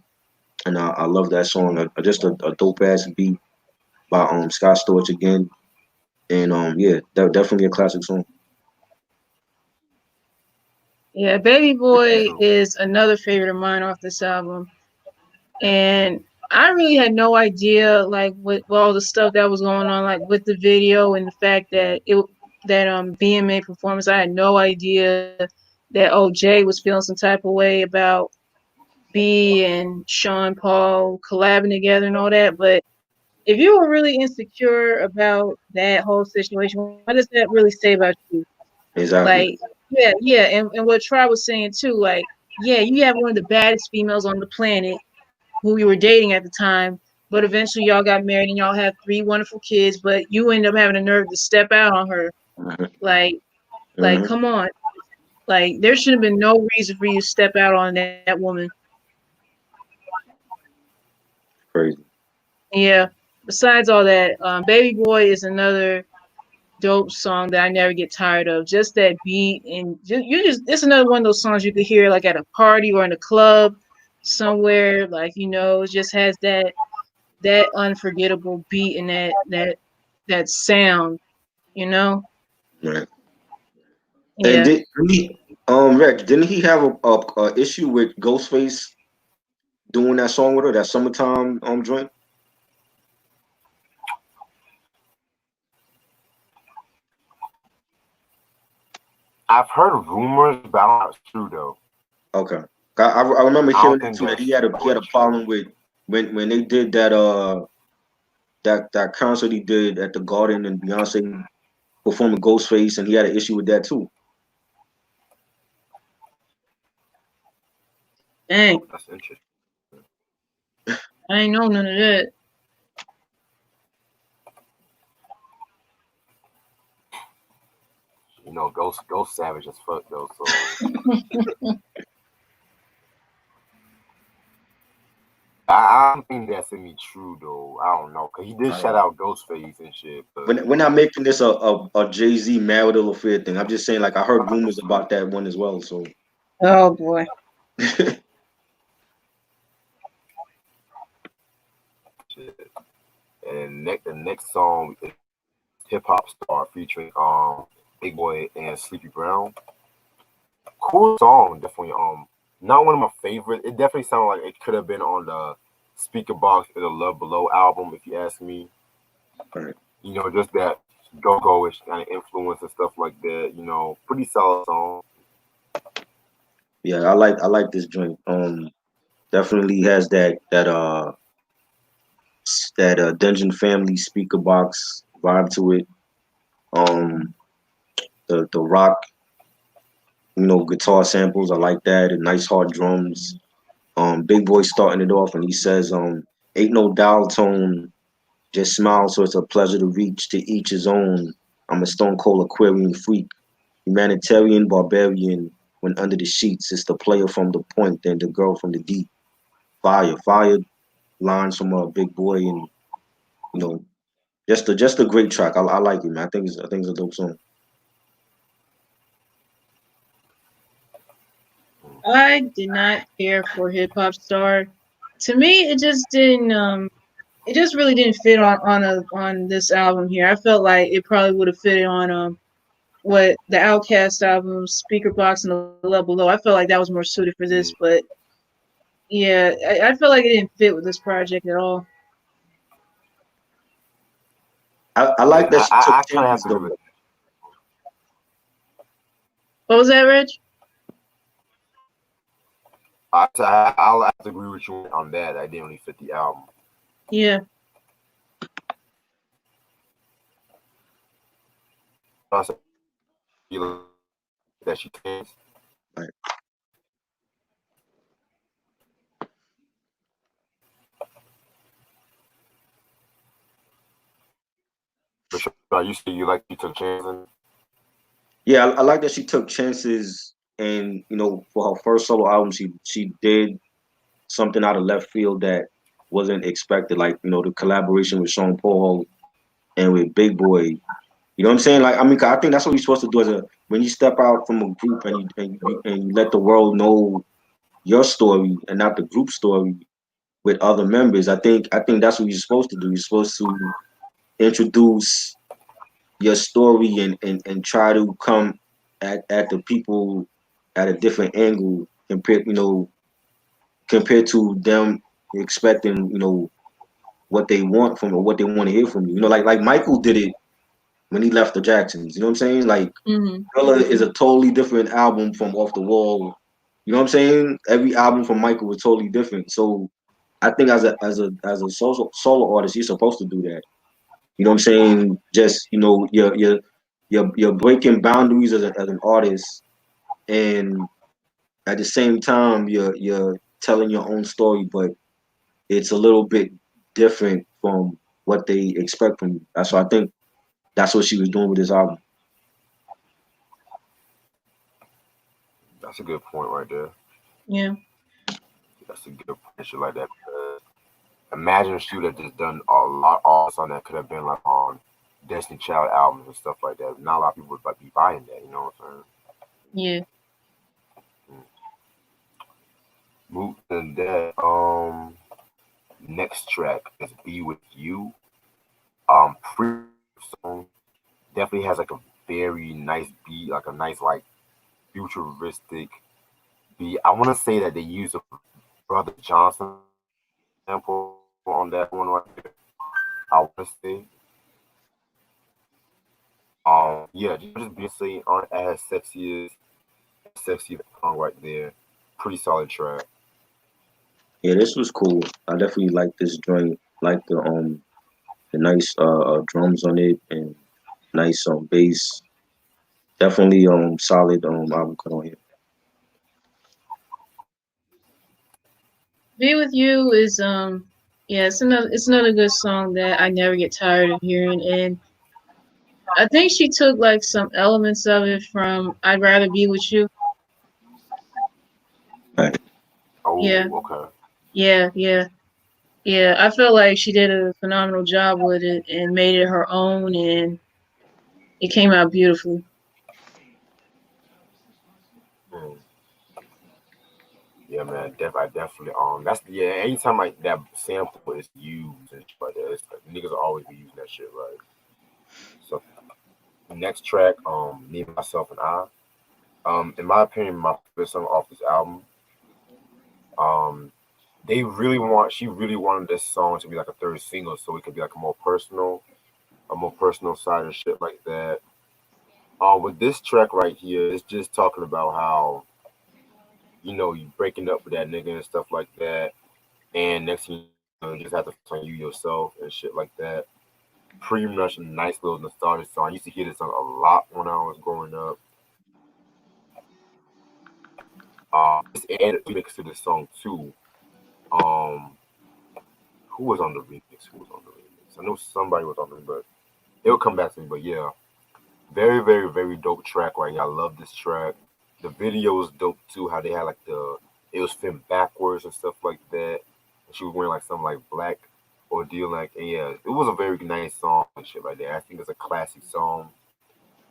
and I love that song. Just a dope ass beat by Scott Storch again, and yeah, definitely a classic song. Yeah, Baby Boy True. is another favorite of mine off this album. And I really had no idea, like, with all the stuff that was going on, like with the video and the fact that BMA performance. I had no idea that OJ was feeling some type of way about B and Sean Paul collabing together and all that. But if you were really insecure about that whole situation, what does that really say about you? Exactly. Like, yeah, and what Try was saying too, like, yeah, you have one of the baddest females on the planet who you were dating at the time, but eventually y'all got married and y'all have 3 wonderful kids, but you end up having the nerve to step out on her. Hmm. Like, Hmm. come on. Like, there should have been no reason for you to step out on that woman. Crazy. Yeah. Besides all that, Baby Boy is another dope song that I never get tired of. Just that beat, and it's another one of those songs you could hear like at a party or in a club somewhere. Like, it just has that unforgettable beat and that sound, you know? Right. And Yeah. Rex, didn't he have a issue with Ghostface doing that song with her, that summertime joint? I've heard rumors, but I'm not true though. Okay. I remember I hearing don't that think too, that that's he had a true. problem with when they did that concert he did at the Garden and Beyonce performing Ghostface, and he had an issue with that too. Dang. That's interesting. I ain't know none of that. Ghost Savage as fuck though. So I don't think that's any true though. I don't know, cause he did shout out Ghostface and shit. But We're not making this a Jay-Z marital affair thing. I'm just saying, like, I heard rumors about that one as well. So Oh boy. shit. And the next song is Hip Hop Star featuring Big Boy and Sleepy Brown. Cool song, definitely. Not one of my favorite. It definitely sounded like it could have been on the Speaker Box of the Love Below album, if you ask me. right. Just that go-go-ish kind of influence and stuff like that. Pretty solid song. Yeah, I like this joint. Definitely has that Dungeon Family speaker box vibe to it. Um, the rock, guitar samples, I like that, and nice hard drums. Big Boy starting it off, and he says, "Ain't no dial tone, just smile, so it's a pleasure to reach. To each his own. I'm a stone cold Aquarian freak, humanitarian barbarian. When under the sheets, it's the player from the point, then the girl from the deep. Fire lines from a Big Boy, and you know, just a great track. I like it, man. I think it's a dope song. I did not care for Hip Hop Star. To me, it just didn't. It just really didn't fit on this album here. I felt like it probably would have fitted on what the Outcast album, Speaker Box, and the Level Below. I felt like that was more suited for this, Yeah. but yeah, I felt like it didn't fit with this project at all. I Yeah, like that she took I kind of have chances to agree though. with. What was that, Reg? I'll have to agree with you on that. I didn't really fit the album. Yeah. Also, you like that she changed. Right. For sure, you say you like you took chances. Yeah, I like that she took chances, and for her first solo album, she did something out of left field that wasn't expected. Like the collaboration with Sean Paul and with Big Boy. You know what I'm saying? Like, I mean, 'cause I think that's what you're supposed to do as a when you step out from a group and you let the world know your story and not the group story with other members. I think that's what you're supposed to do. You're supposed to introduce your story and try to come at the people at a different angle compared to them expecting what they want from or what they want to hear from you. Like Michael did it when he left the Jacksons. You know what I'm saying? Like Mhm. Thriller is a totally different album from Off the Wall. You know what I'm saying? Every album from Michael was totally different. So I think as a solo artist, you're supposed to do that. You know what I'm saying? Just you're breaking boundaries as an artist, and at the same time you're telling your own story, but it's a little bit different from what they expect from you. So I think that's what she was doing with this album. That's a good point right there. Yeah. That's a good point. Shit like that. Imagine if she would have just done a lot of songs that could have been like on Destiny Child albums and stuff like that. Not a lot of people would like be buying that. You know what I'm Yeah. saying? Move to that. Next track is "Be with You." Pre song definitely has like a very nice beat, like a nice like futuristic beat. I want to say that they used a Brother Johnson sample on that one right there. I want to say, yeah, just Beyonce aren't as sexy as the song right there. Pretty solid track. Yeah, this was cool. I definitely like this joint. Like the nice drums on it and nice bass. Definitely solid album cut on here. Be with You is yeah, it's another good song that I never get tired of hearing, and I think she took like some elements of it from I'd Rather Be With You. Right. Yeah. Oh, okay. Yeah, yeah. Yeah, I feel like she did a phenomenal job with it and made it her own, and it came out beautifully. Hmm. Yeah, man. I definitely That's yeah. Anytime like that sample is used and shit like that, it's, like, niggas will always be using that shit, right? So next track, Me, Myself, and I. In my opinion, my favorite song off this album. Um, she really wanted this song to be like a third single, so it could be like a more personal side and shit like that. With this track right here, it's just talking about how you breaking up with that nigga and stuff like that, and next thing you just have to focus on you yourself and shit like that. Pretty much a nice little nostalgic song. I used to hear this song a lot when I was growing up. Just added remix to this song too. Um, who was on the remix? Who was on the remix? I know somebody was on the remix, but it'll come back to me. But yeah, very, very, very dope track right here. I love this track. The video was dope too. How they had like it was filmed backwards and stuff like that. And she was wearing like some like black ordeal, like, and yeah, it was a very nice song and shit like that. I think it's a classic song.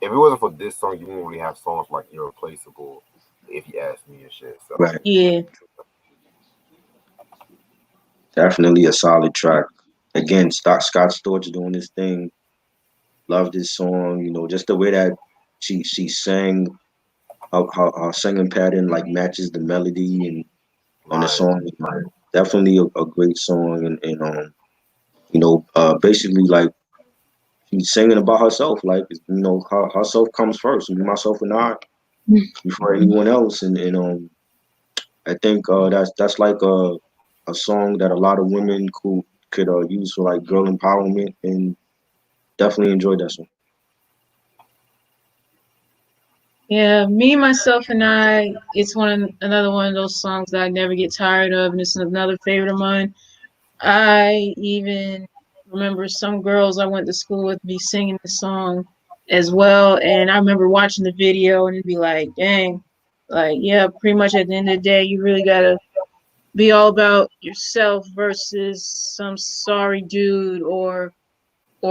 If it wasn't for this song, you wouldn't really have songs like Irreplaceable if you ask me and shit. So Right. Yeah. Definitely a solid track. Again, Scott Storch doing this thing. Love this song. You know, just the way that she sang, her singing pattern like matches the melody and on the right, song. Like, definitely a great song and you know, basically like she's singing about herself. Like you know, herself comes first. Me, myself, and I before anyone else. And I think that's like a song that a lot of women could use for like girl empowerment and definitely enjoyed that song. Yeah, me, myself, and I. It's another one of those songs that I never get tired of, and it's another favorite of mine. I even remember some girls I went to school with be singing the song as well, and I remember watching the video and it'd be like, dang, like yeah, pretty much at the end of the day, you really gotta be all about yourself versus some sorry dude or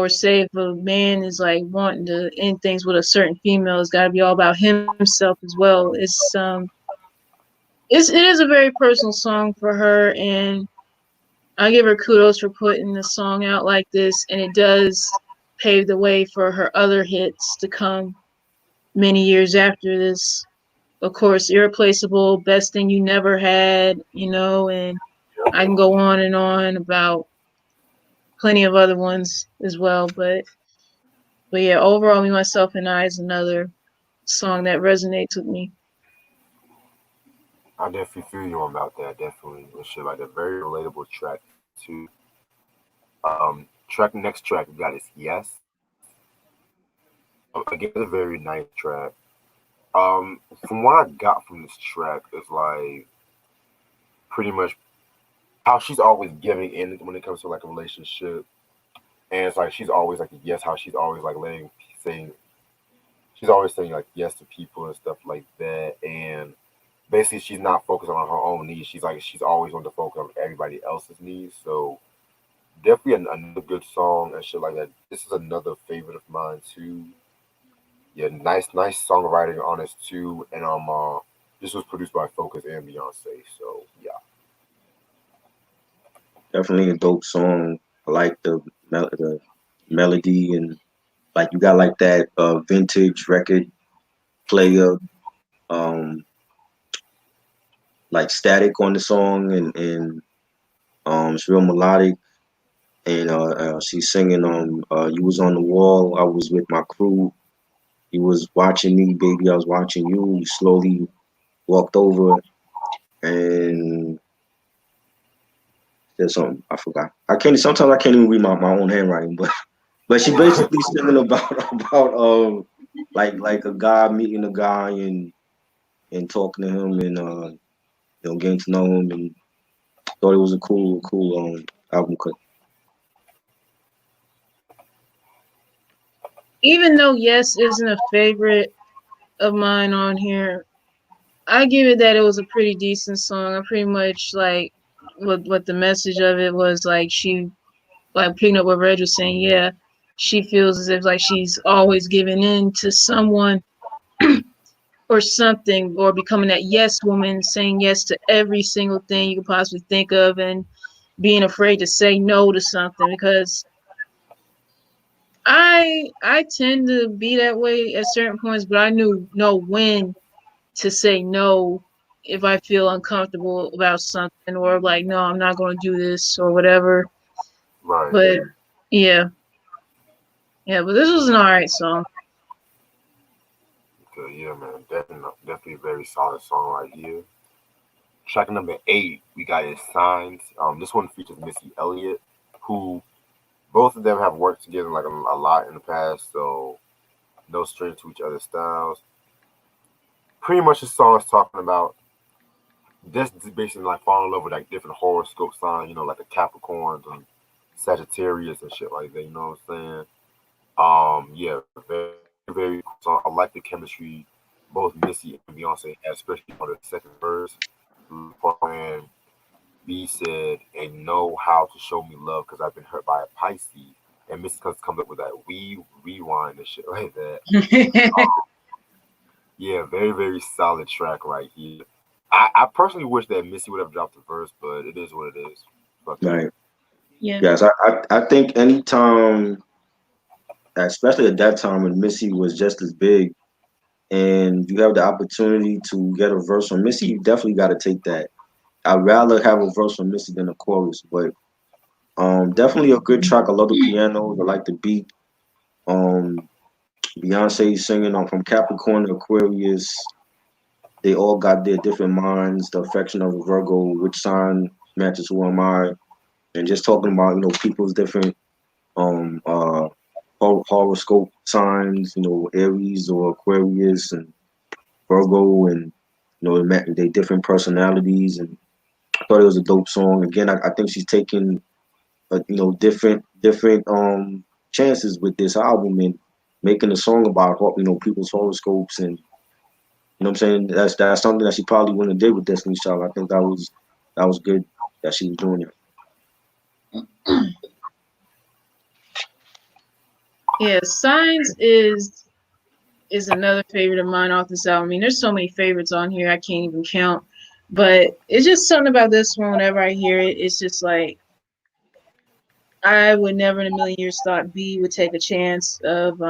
say if a man is like wanting to end things with a certain female, it's got to be all about himself as well. It is a very personal song for her, and I give her kudos for putting the song out like this, and it does pave the way for her other hits to come many years after this. Of course, Irreplaceable, Best Thing You Never Had, and I can go on and on about plenty of other ones as well, but yeah, overall, Me, Myself, and I is another song that resonates with me. I definitely feel you on about that. Definitely, and shit like a very relatable track too. Next track we got is Yes. Again, it's a very nice track. From what I got from this track is like pretty much how she's always giving in when it comes to like a relationship, and it's like she's always like yes, how she's always like saying she's always saying like yes to people and stuff like that, and basically she's not focusing on her own needs. She's always on to focus on everybody else's needs. So definitely another good song and shit like that. This is another favorite of mine too. Yeah, nice songwriting on this too, and this was produced by Focus and Beyonce. So yeah, Definitely a dope song. I like the melody and like you got like that vintage record player um like static on the song and it's real melodic and she's singing you was on the wall, I was with my crew, you was watching me, baby, I was watching you, you slowly walked over and there's something I forgot. I can't even read my own handwriting, but she basically singing about like a guy meeting a guy and talking to him and getting to know him and thought it was a cool album cut. Even though Yes isn't a favorite of mine on here, I give it that it was a pretty decent song. I pretty much like what the message of it was like like picking up what Reg was saying, yeah, she feels as if like she's always giving in to someone or something or becoming that yes woman, saying yes to every single thing you could possibly think of and being afraid to say no to something because I tend to be that way at certain points, but I know when to say no if I feel uncomfortable about something or like no, I'm not going to do this or whatever. right. But yeah, yeah, but this was an alright song. Okay, yeah, man, definitely a very solid song right here. Track number 8, we got is Signs. This one features Missy Elliott, who both of them have worked together like a lot in the past, so no stranger to each other's styles. Pretty much the song is talking about this basically like falling in love with like different horoscope signs, like the Capricorns and Sagittarius and shit like that. You know what I'm saying? Yeah, very cool song. I like the chemistry both Missy and Beyonce had, especially on the second verse. When B said, "And know how to show me love because I've been hurt by a Pisces." And Missy comes up with that we rewind and shit like that. Yeah, very, very solid track right here. I personally wish that Missy would have dropped the verse, but it is what it is. Fuck it. Right. Yeah. Yes, I think anytime, especially at that time when Missy was just as big, and you have the opportunity to get a verse from Missy, you definitely got to take that. I'd rather have a verse from Missy than a chorus, but definitely a good track. I love the piano. I like the beat. Um, Beyonce singing on from Capricorn to Aquarius. They all got their different minds. The affection of a Virgo, which sign matches who am I, and just talking about people's different um uh horoscope signs. Aries or Aquarius and Virgo, and they different personalities. And I thought it was a dope song. Again, I think she's taking different chances with this album and making a song about people's horoscopes, and what I'm saying, that's something that she probably wouldn't have did with Destiny's Child. I think that was good that she was doing it. Yeah, Signs is another favorite of mine off this album. I mean, there's so many favorites on here I can't even count. But it's just something about this one. Whenever I hear it, it's just like I would never in a million years thought B would take a chance of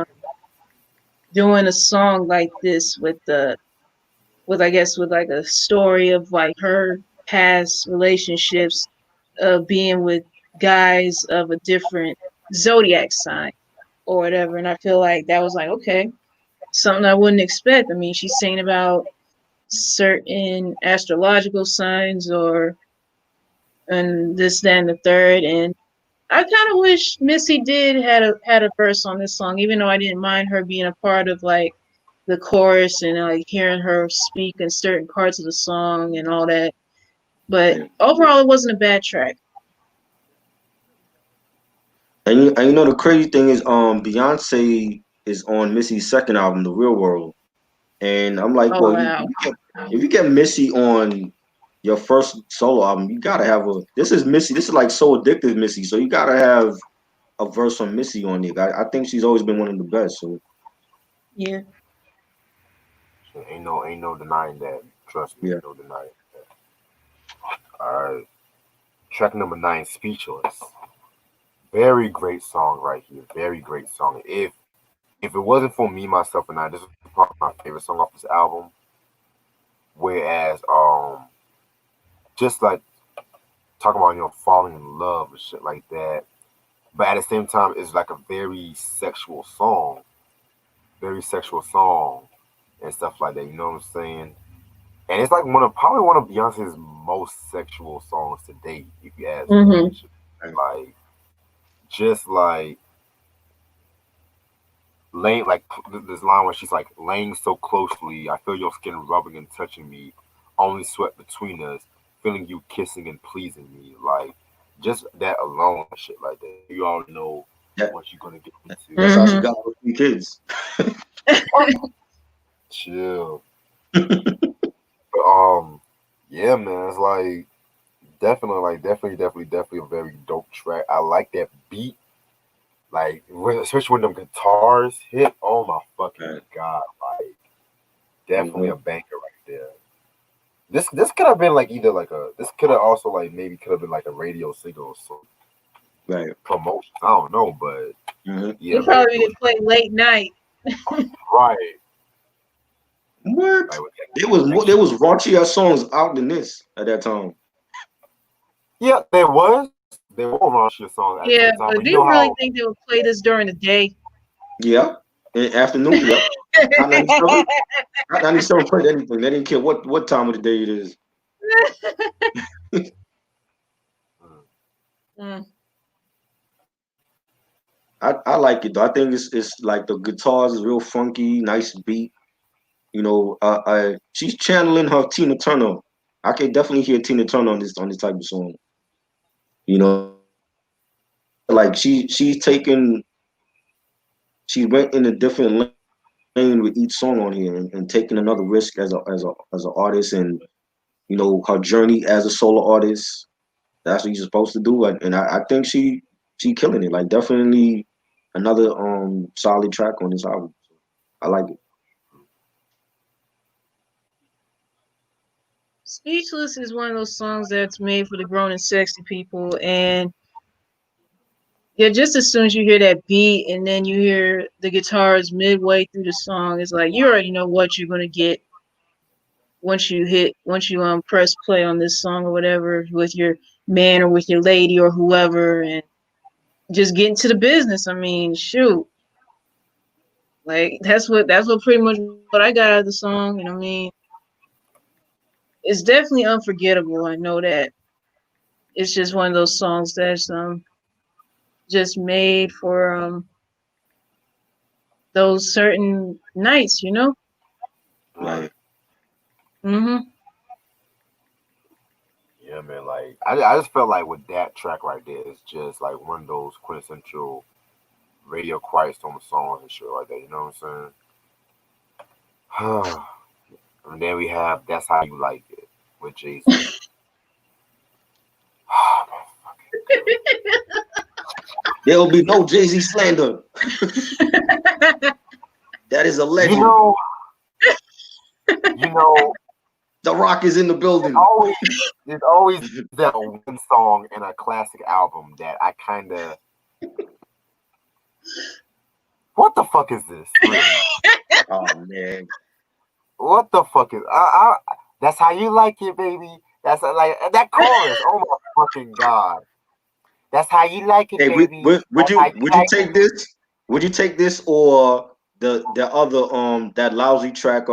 doing a song like this with I guess with like a story of like her past relationships of being with guys of a different zodiac sign or whatever. And I feel like that was like, okay, something I wouldn't expect. I mean, she's saying about certain astrological signs or and this, that, and the third. And I kind of wish Missy did had a verse on this song, even though I didn't mind her being a part of like the chorus and like hearing her speak in certain parts of the song and all that. But Yeah. overall, it wasn't a bad track. And the crazy thing is, Beyonce is on Missy's second album, The Real World, and I'm like, Oh well, wow. if you get Missy on your first solo album, you gotta have a. This is Missy. This is like So Addictive Missy. So you gotta have a verse from Missy on it. I think she's always been one of the best. So Yeah. So ain't no denying that. Trust me, yeah, ain't no denying that. All right. Track number 9, Speechless. Very great song right here. Very great song. If it wasn't for me, myself, and I, this is probably my favorite song off this album. Whereas, just like talking about falling in love and shit like that, but at the same time, it's like a very sexual song and stuff like that. You know what I'm saying? And it's like probably one of Beyonce's most sexual songs to date, if you ask me. Mhm. Like just like laying like this line where she's like laying so closely, I feel your skin rubbing and touching me, only sweat between us, feeling you kissing and pleasing me. Like just that alone, shit like that. You already know that, what you're gonna get into. that's how she Mhm. got those 3 kids. Chill. But, yeah, man, it's like definitely a very dope track. I like that beat. Like, especially when them guitars hit. Oh my fucking Right. god! Like, definitely Mhm. a banker right there. This could have been like either like a. This could have also like maybe could have been like a radio single or some Right. promotion. I don't know, but Mhm. yeah, It very probably dope. get played late night. Right. What? Like with There was like more. There was raunchier songs out than this at that time. yeah, there were raunchier songs at the Yeah, same time, but but do you you know really how think they would play this during the day? Yeah. In afternoon. Yep. Not 97. Not 97 played anything. They didn't care what time of the day it is. Mm. I like it though. I think it's like the guitars is real funky, nice beat. She's channeling her Tina Turner. I can definitely hear Tina Turner on this type of song. You know, like she went in a different lane with each song on here, and taking another risk as an artist, and her journey as a solo artist. That's what you're supposed to do, and I think she killing it. Like definitely another solid track on this album. I like it. Speechless is one of those songs that's made for the grown and sexy people, and yeah, just as soon as you hear that beat and then you hear the guitars midway through the song, it's like you already know what you're gonna get once you press play on this song or whatever with your man or with your lady or whoever, and just get into the business. I mean, shoot, like that's what pretty much what I got out of the song. I mean, it's definitely unforgettable. I know that it's just one of those songs that's just made for those certain nights. Right. Mhm. Yeah, man. Like I just felt like with that track right there, it's just like one of those quintessential radio quiet storm songs and shit like that. You know what I'm saying? And then we have "That's How You Like It" with Jay Z. There will be no Jay-Z slander. That is a You legend. know, you know, The Rock is in the there's building. always there's always that one song in a classic album that I kind of. What the fuck is this? Really? Oh man. What the fuck is? That's how you like it, baby. That's like that chorus. Oh my fucking god. That's how you like it, Hey, baby. would That's how you you would you like take it. this? Would you take this or the other that lousy track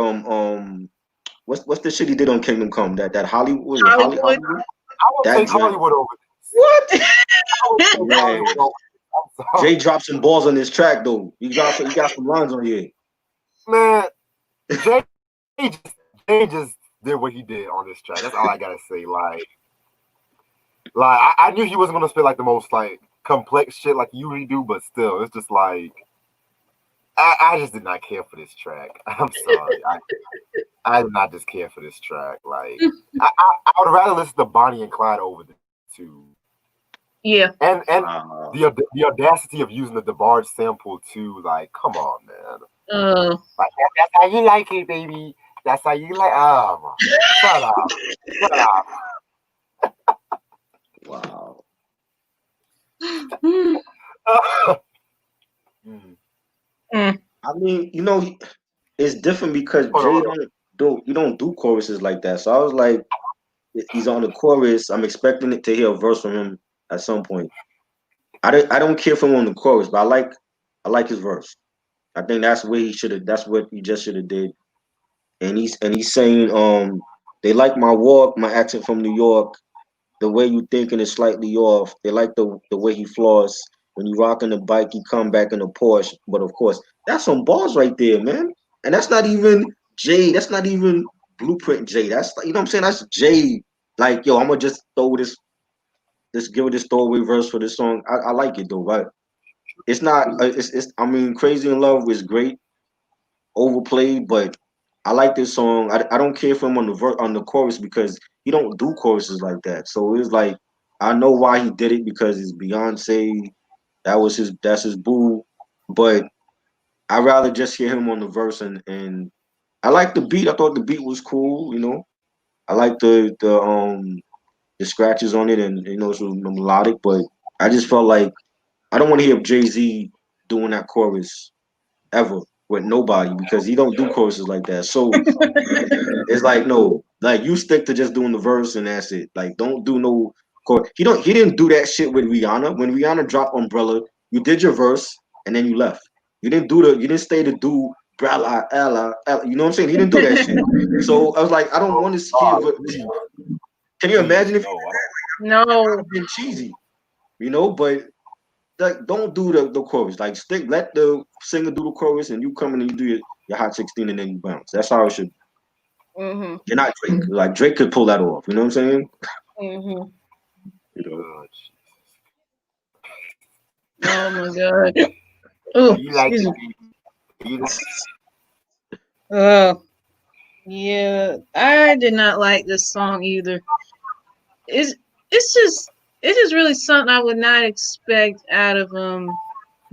what's the shit he did on Kingdom Come? That Hollywood was it Hollywood. Hollywood? I would That take joint. Hollywood over this. What? I would take Man, Hollywood over this. I'm Jay sorry, dropped some balls on this track though. You got some lines on here. man. Jay just Jay just did what he did on this track. That's all I gotta say. I knew he wasn't gonna spit like the most like complex shit like you usually do, but still, it's just like I just did not care for this track. I'm sorry. I did not just care for this track. Like I would rather listen to Bonnie and Clyde over the two. Yeah. And Wow. the audacity of using the DeBarge sample too. Like, come on, man. Uh. Like that's how you like it, baby. That's how you like. Shut up, shut up. Wow. Mm. Mm. I mean, it's different because Hold Jay on. don't do choruses like that. So I was like, if he's on the chorus, I'm expecting it to hear a verse from him at some point. I don't care for him on the chorus, but I like his verse. I think that's what he just should have did. And he's saying they like my walk, my accent from New York, the way you thinking is slightly off. They like the way he floss. When you rocking the bike, he come back in a Porsche. But of course, that's some balls right there, man. And that's not even Jay. That's not even Blueprint Jay. That's you know what I'm saying. That's Jay. Like yo, I'm gonna just throw this give it this throwaway verse for this song. I like it though, but it's not. It's. I mean, Crazy in Love was great, overplayed, but I like this song. I don't care for him on on the chorus because he don't do choruses like that. So it's like I know why he did it because it's Beyonce. That's his boo. But I'd rather just hear him on the verse and I like the beat. I thought the beat was cool. I like the scratches on it and it's melodic, but I just felt like I don't want to hear Jay-Z doing that chorus ever with nobody because he don't do choruses like that. So it's like no, like you stick to just doing the verse and that's it. Like don't do no chorus. He didn't do that shit with Rihanna. When Rihanna dropped Umbrella, you did your verse and then you left. You didn't stay to do Brala Ella, Ella. You know what I'm saying? He didn't do that shit. So I was like, I don't Oh want to hear. God, But please, can you please, imagine if no. No. been cheesy, but like don't do the chorus. Like let the singer do the chorus and you come in and you do your hot 16 and then you bounce. That's how it should be. Mhm. You're not Drake. Like Drake could pull that off, you know what I'm saying? Mhm. You know. Oh, Oh my god. Oh, you like excuse it, me. baby. You like Oh, yeah. I did not like this song either. It's it's just it's just really something I would not expect out of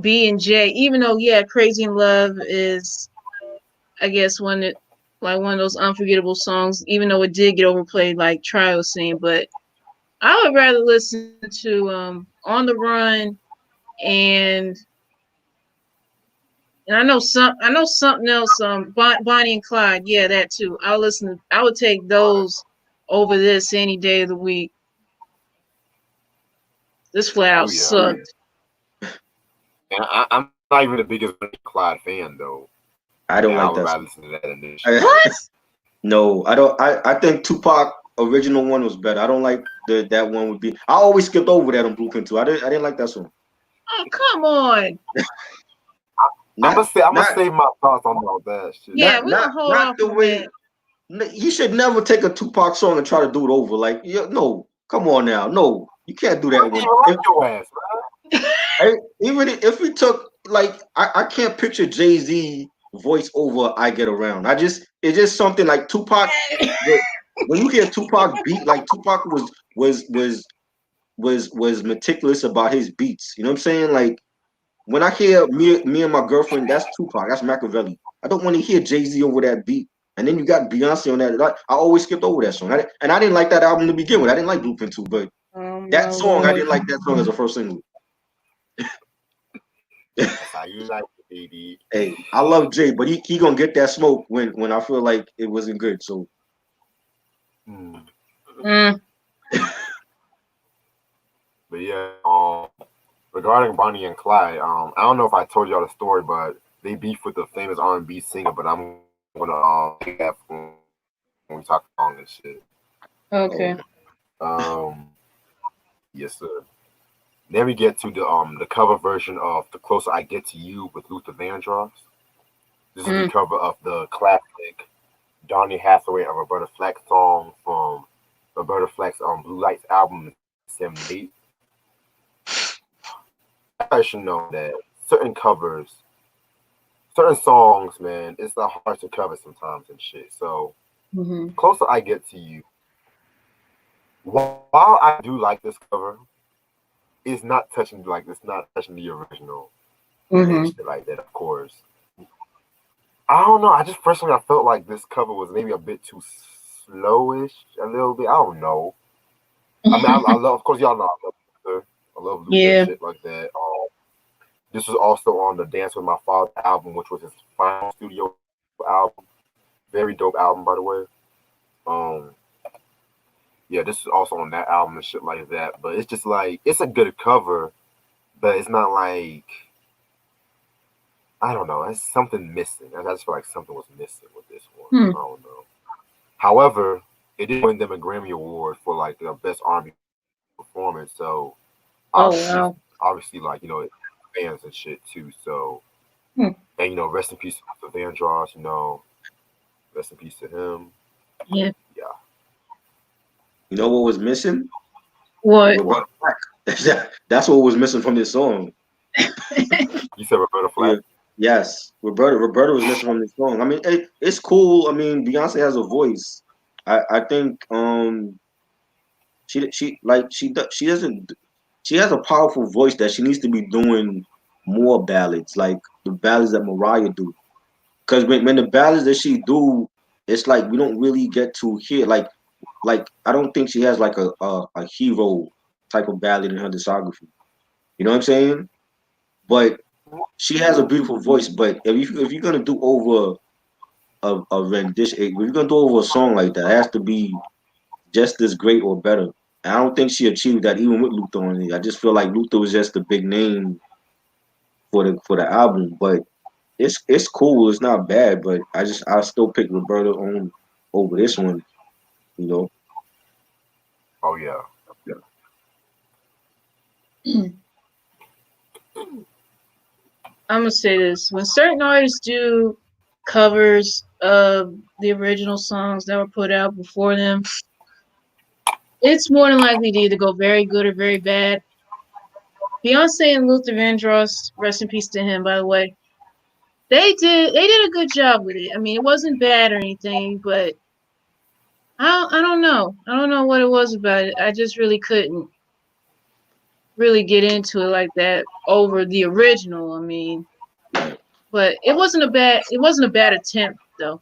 B and J. Even though yeah, Crazy in Love is I guess one that like one of those unforgettable songs, even though it did get overplayed, like Try was saying. But I would rather listen to On the Run and I know something else. Bonnie and Clyde. Yeah, that too. I'll listen. I would take those over this any day of the week. This flat Oh out yeah. sucked. And I'm not even the biggest Clyde fan though. I don't And I like would that rather song. listen to that than this shit. What? No, I don't. I think Tupac original one was better. I don't like that one would be. I always skipped over that on Blueprint too. I didn't like that song. Oh, come on. I'm Not gonna not save my thoughts on all that shit. Yeah, not we're not gonna hold not off the on way. that. You should never take a Tupac song and try to do it over. Like, no, come on now, no, you can't do I that didn't one. even like your ass, man. Even if we took like, I can't picture Jay-Z voice over "I Get Around." It's just something like Tupac. When you hear Tupac beat, like Tupac was meticulous about his beats. You know what I'm saying? Like when I hear me and my girlfriend, that's Tupac, that's Machiavelli. I don't want to hear Jay-Z over that beat. And then you got Beyonce on that. I always skipped over that song. I didn't like that album to begin with. I didn't like Blueprint 2, but that My song, I Lord. didn't like that song as a first single. That's how you like it, baby. Hey, I love Jay, but he gonna get that smoke when I feel like it wasn't good. So Hmm. Mm. But yeah, regarding Bonnie and Clyde, I don't know if I told y'all the story, but they beef with the famous R&B singer. But I'm gonna take that when we talk song and shit. Okay. Um, yes, sir. Then we get to the cover version of "The Closer I Get to You" with Luther Vandross. This is the Mm. cover of the classic Donny Hathaway and Roberta Flack song from Roberta Flack's Blue Lights album in '78. I should know that certain covers, certain songs, man, it's not hard to cover sometimes and shit. So, Mm-hmm. Closer I Get to You. While I do like this cover, it's not touching the original and Mm-hmm. shit like that, of course. I don't know. I just personally I felt like this cover was maybe a bit too slowish, a little bit. I don't know. I mean, I love, of course, y'all know I love Luther. I love Luther and Yeah. shit like that. This was also on the Dance with My Father album, which was his final studio album. Very dope album, by the way. Um, yeah, this is also on that album and shit like that. But it's just like it's a good cover, but it's not like I don't know. It's something missing. I just feel like something was missing with this one. Hmm. I don't know. However, it did win them a Grammy Award for like the best R&B performance. So Oh obviously, wow. obviously, like fans and shit too. So Hmm. and rest in peace to Vandross. Rest in peace to him. Yeah. Yeah. you know what was missing? What? What? Roberta Flack. That's what was missing from this song. You said Roberta Yeah. Flack? Yes, Roberta was missing from this song. I mean, it's cool. I mean, Beyonce has a voice. I think she doesn't she has a powerful voice that she needs to be doing more ballads like the ballads that Mariah do. Because when the ballads that she do, it's like we don't really get to hear like I don't think she has like a hero type of ballad in her discography. You know what I'm saying? But she has a beautiful voice. But if you're gonna do over a rendition, if you're gonna do over a song like that, it has to be just as great or better. And I don't think she achieved that even with Luther on it. I just feel like Luther was just the big name for the album. But it's cool. It's not bad. But I still pick Roberta on over this one. You know. Oh yeah. I'm gonna say this: when certain artists do covers of the original songs that were put out before them, it's more than likely to either go very good or very bad. Beyonce and Luther Vandross, rest in peace to him, by the way. They did a good job with it. I mean, it wasn't bad or anything, but I don't know. I don't know what it was about it. I just really couldn't really get into it like that over the original. I mean, but it wasn't a bad attempt though.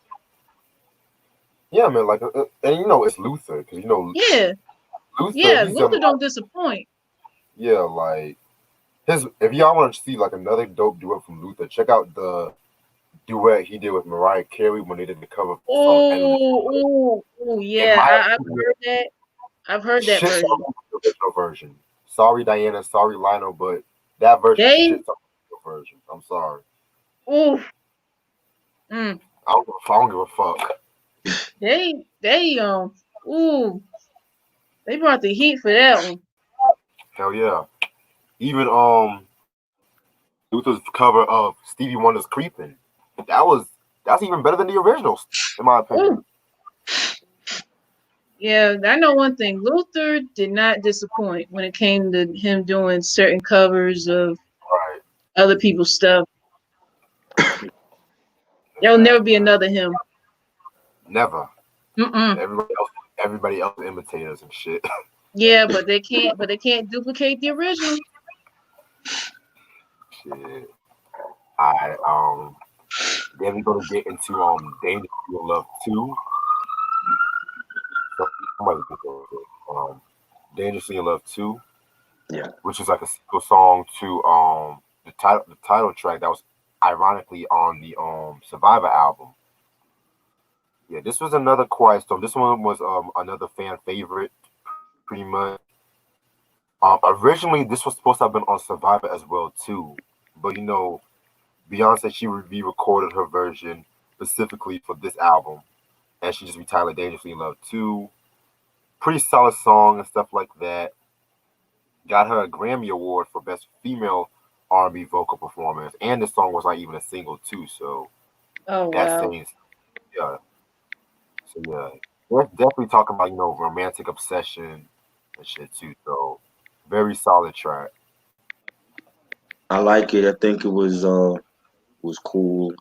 Yeah, man. Like, and you know, it's Luther because you know Yeah, Luther. yeah. He's done Luther don't disappoint. yeah, like his. If y'all want to see like another dope duet from Luther, check out the duet he did with Mariah Carey when they did the cover of the song "Endless." Oh, In yeah. my I've opinion, heard that. I've heard that shit version. on the original version. Sorry, Diana. Sorry, Lionel, but that version They, shit on the original version. I'm sorry. ooh, mm, I don't give a fuck. they, ooh, they brought the heat for that one. Hell yeah. Even Luther's cover of Stevie Wonder's "Creepin'." That was that's even better than the originals, in my opinion. Ooh, yeah. I know one thing. Luther did not disappoint when it came to him doing certain covers of Right. other people's stuff. There'll never be Exactly. another him. Never. Mm-mm. Everybody else imitators and shit. Yeah, but they can't. But they can't duplicate the original. Shit. I then we're gonna get into Dangerous in Love 2. Somebody get those. Dangerously in Love 2, Yeah. which is like a sequel song to the title track that was ironically on the Survivor album. Yeah, this was another quiet storm. This one was another fan favorite, pretty much. Originally, this was supposed to have been on Survivor as well too, but you know, Beyonce she re-recorded her version specifically for this album, and she just retitled "Dangerously in Love 2." Pretty solid song and stuff like that. Got her a Grammy Award for Best Female R&B Vocal Performance, and the song was not even a single too. So Oh that wow. saying, yeah. So yeah, we're definitely talking about romantic obsession and shit too. So very solid track. I like it. I think it was cool.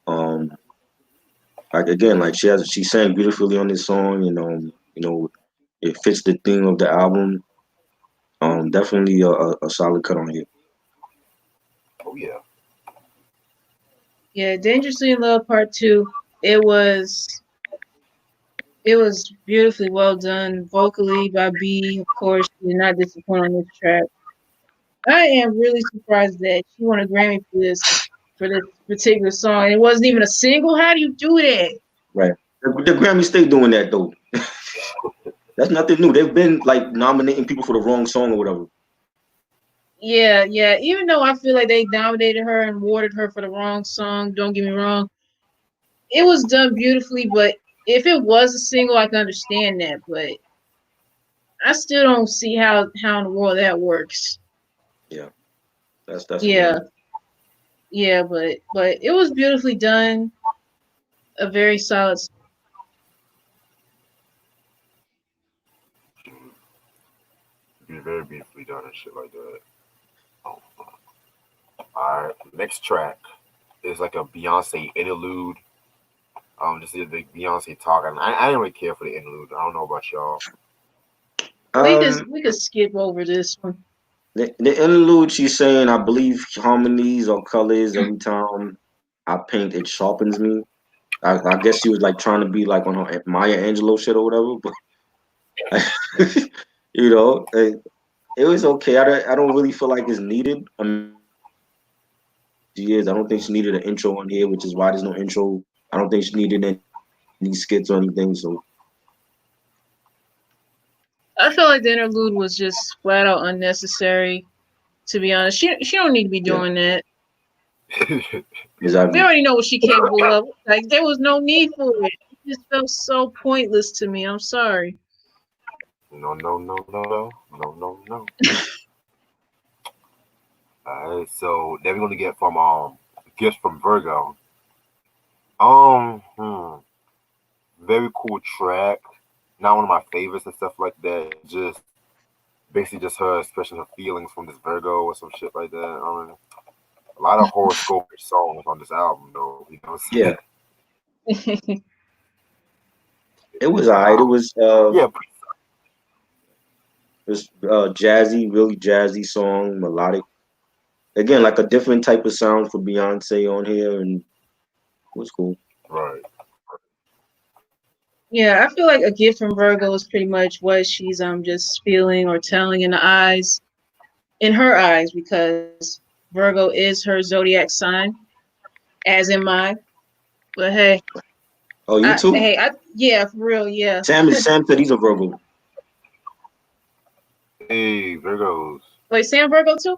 Um, like again, like she sang beautifully on this song, and it fits the theme of the album. Definitely a solid cut on here. Oh yeah, Yeah, Dangerously in Love Part Two. It was it was beautifully well done vocally by B. Of course, she did not disappoint on this track. I am really surprised that she won a Grammy for this particular song. And it wasn't even a single. How do you do that? Right. The Grammy stay doing that though. That's nothing new. They've been like nominating people for the wrong song or whatever. Yeah, yeah. Even though I feel like they nominated her and awarded her for the wrong song, don't get me wrong, it was done beautifully. But if it was a single, I can understand that. But I still don't see how in the world that works. Yeah, that's a good Yeah, one. yeah. But it was beautifully done. A very solid. be very beautifully done and shit like that. Oh, all right, next track is like a Beyonce interlude. Just the Beyonce talk, and I didn't really care for the interlude. I don't know about y'all. Um, We could skip over this one. the interlude, she's saying, I believe harmonies or colors every time I paint, it sharpens me. I guess she was like trying to be like on her Maya Angelou shit or whatever, but it was okay. I don't really feel like it's needed. I mean, she is. I don't think she needed an intro on here, which is why there's no intro. I don't think she needed any skits or anything. So I feel like the interlude was just flat out unnecessary. To be honest, she don't need to be yeah, doing that. We exactly. already know what she's capable of. Like there was no need for it. It just felt so pointless to me. I'm sorry. No, no, no, no, no, no, no, no. All right, so then we're gonna get from gifts from Virgo. Um, hmm, very cool track. Not one of my favorites and stuff like that. Just basically just her expressing her feelings from this Virgo or some shit like that. I mean, a lot of horoscope songs on this album though. You know what I'm saying? Yeah, it was alright. Yeah, It was jazzy, really jazzy song, melodic. Again, like a different type of sound for Beyonce on here, and it was cool. right. Yeah, I feel like a gift from Virgo is pretty much what she's just feeling or telling in her eyes, because Virgo is her zodiac sign, as in mine. But hey, Oh, you too? yeah, for real, yeah. Sam said he's a Virgo. Hey, Virgos. Wait, Sam Virgo too?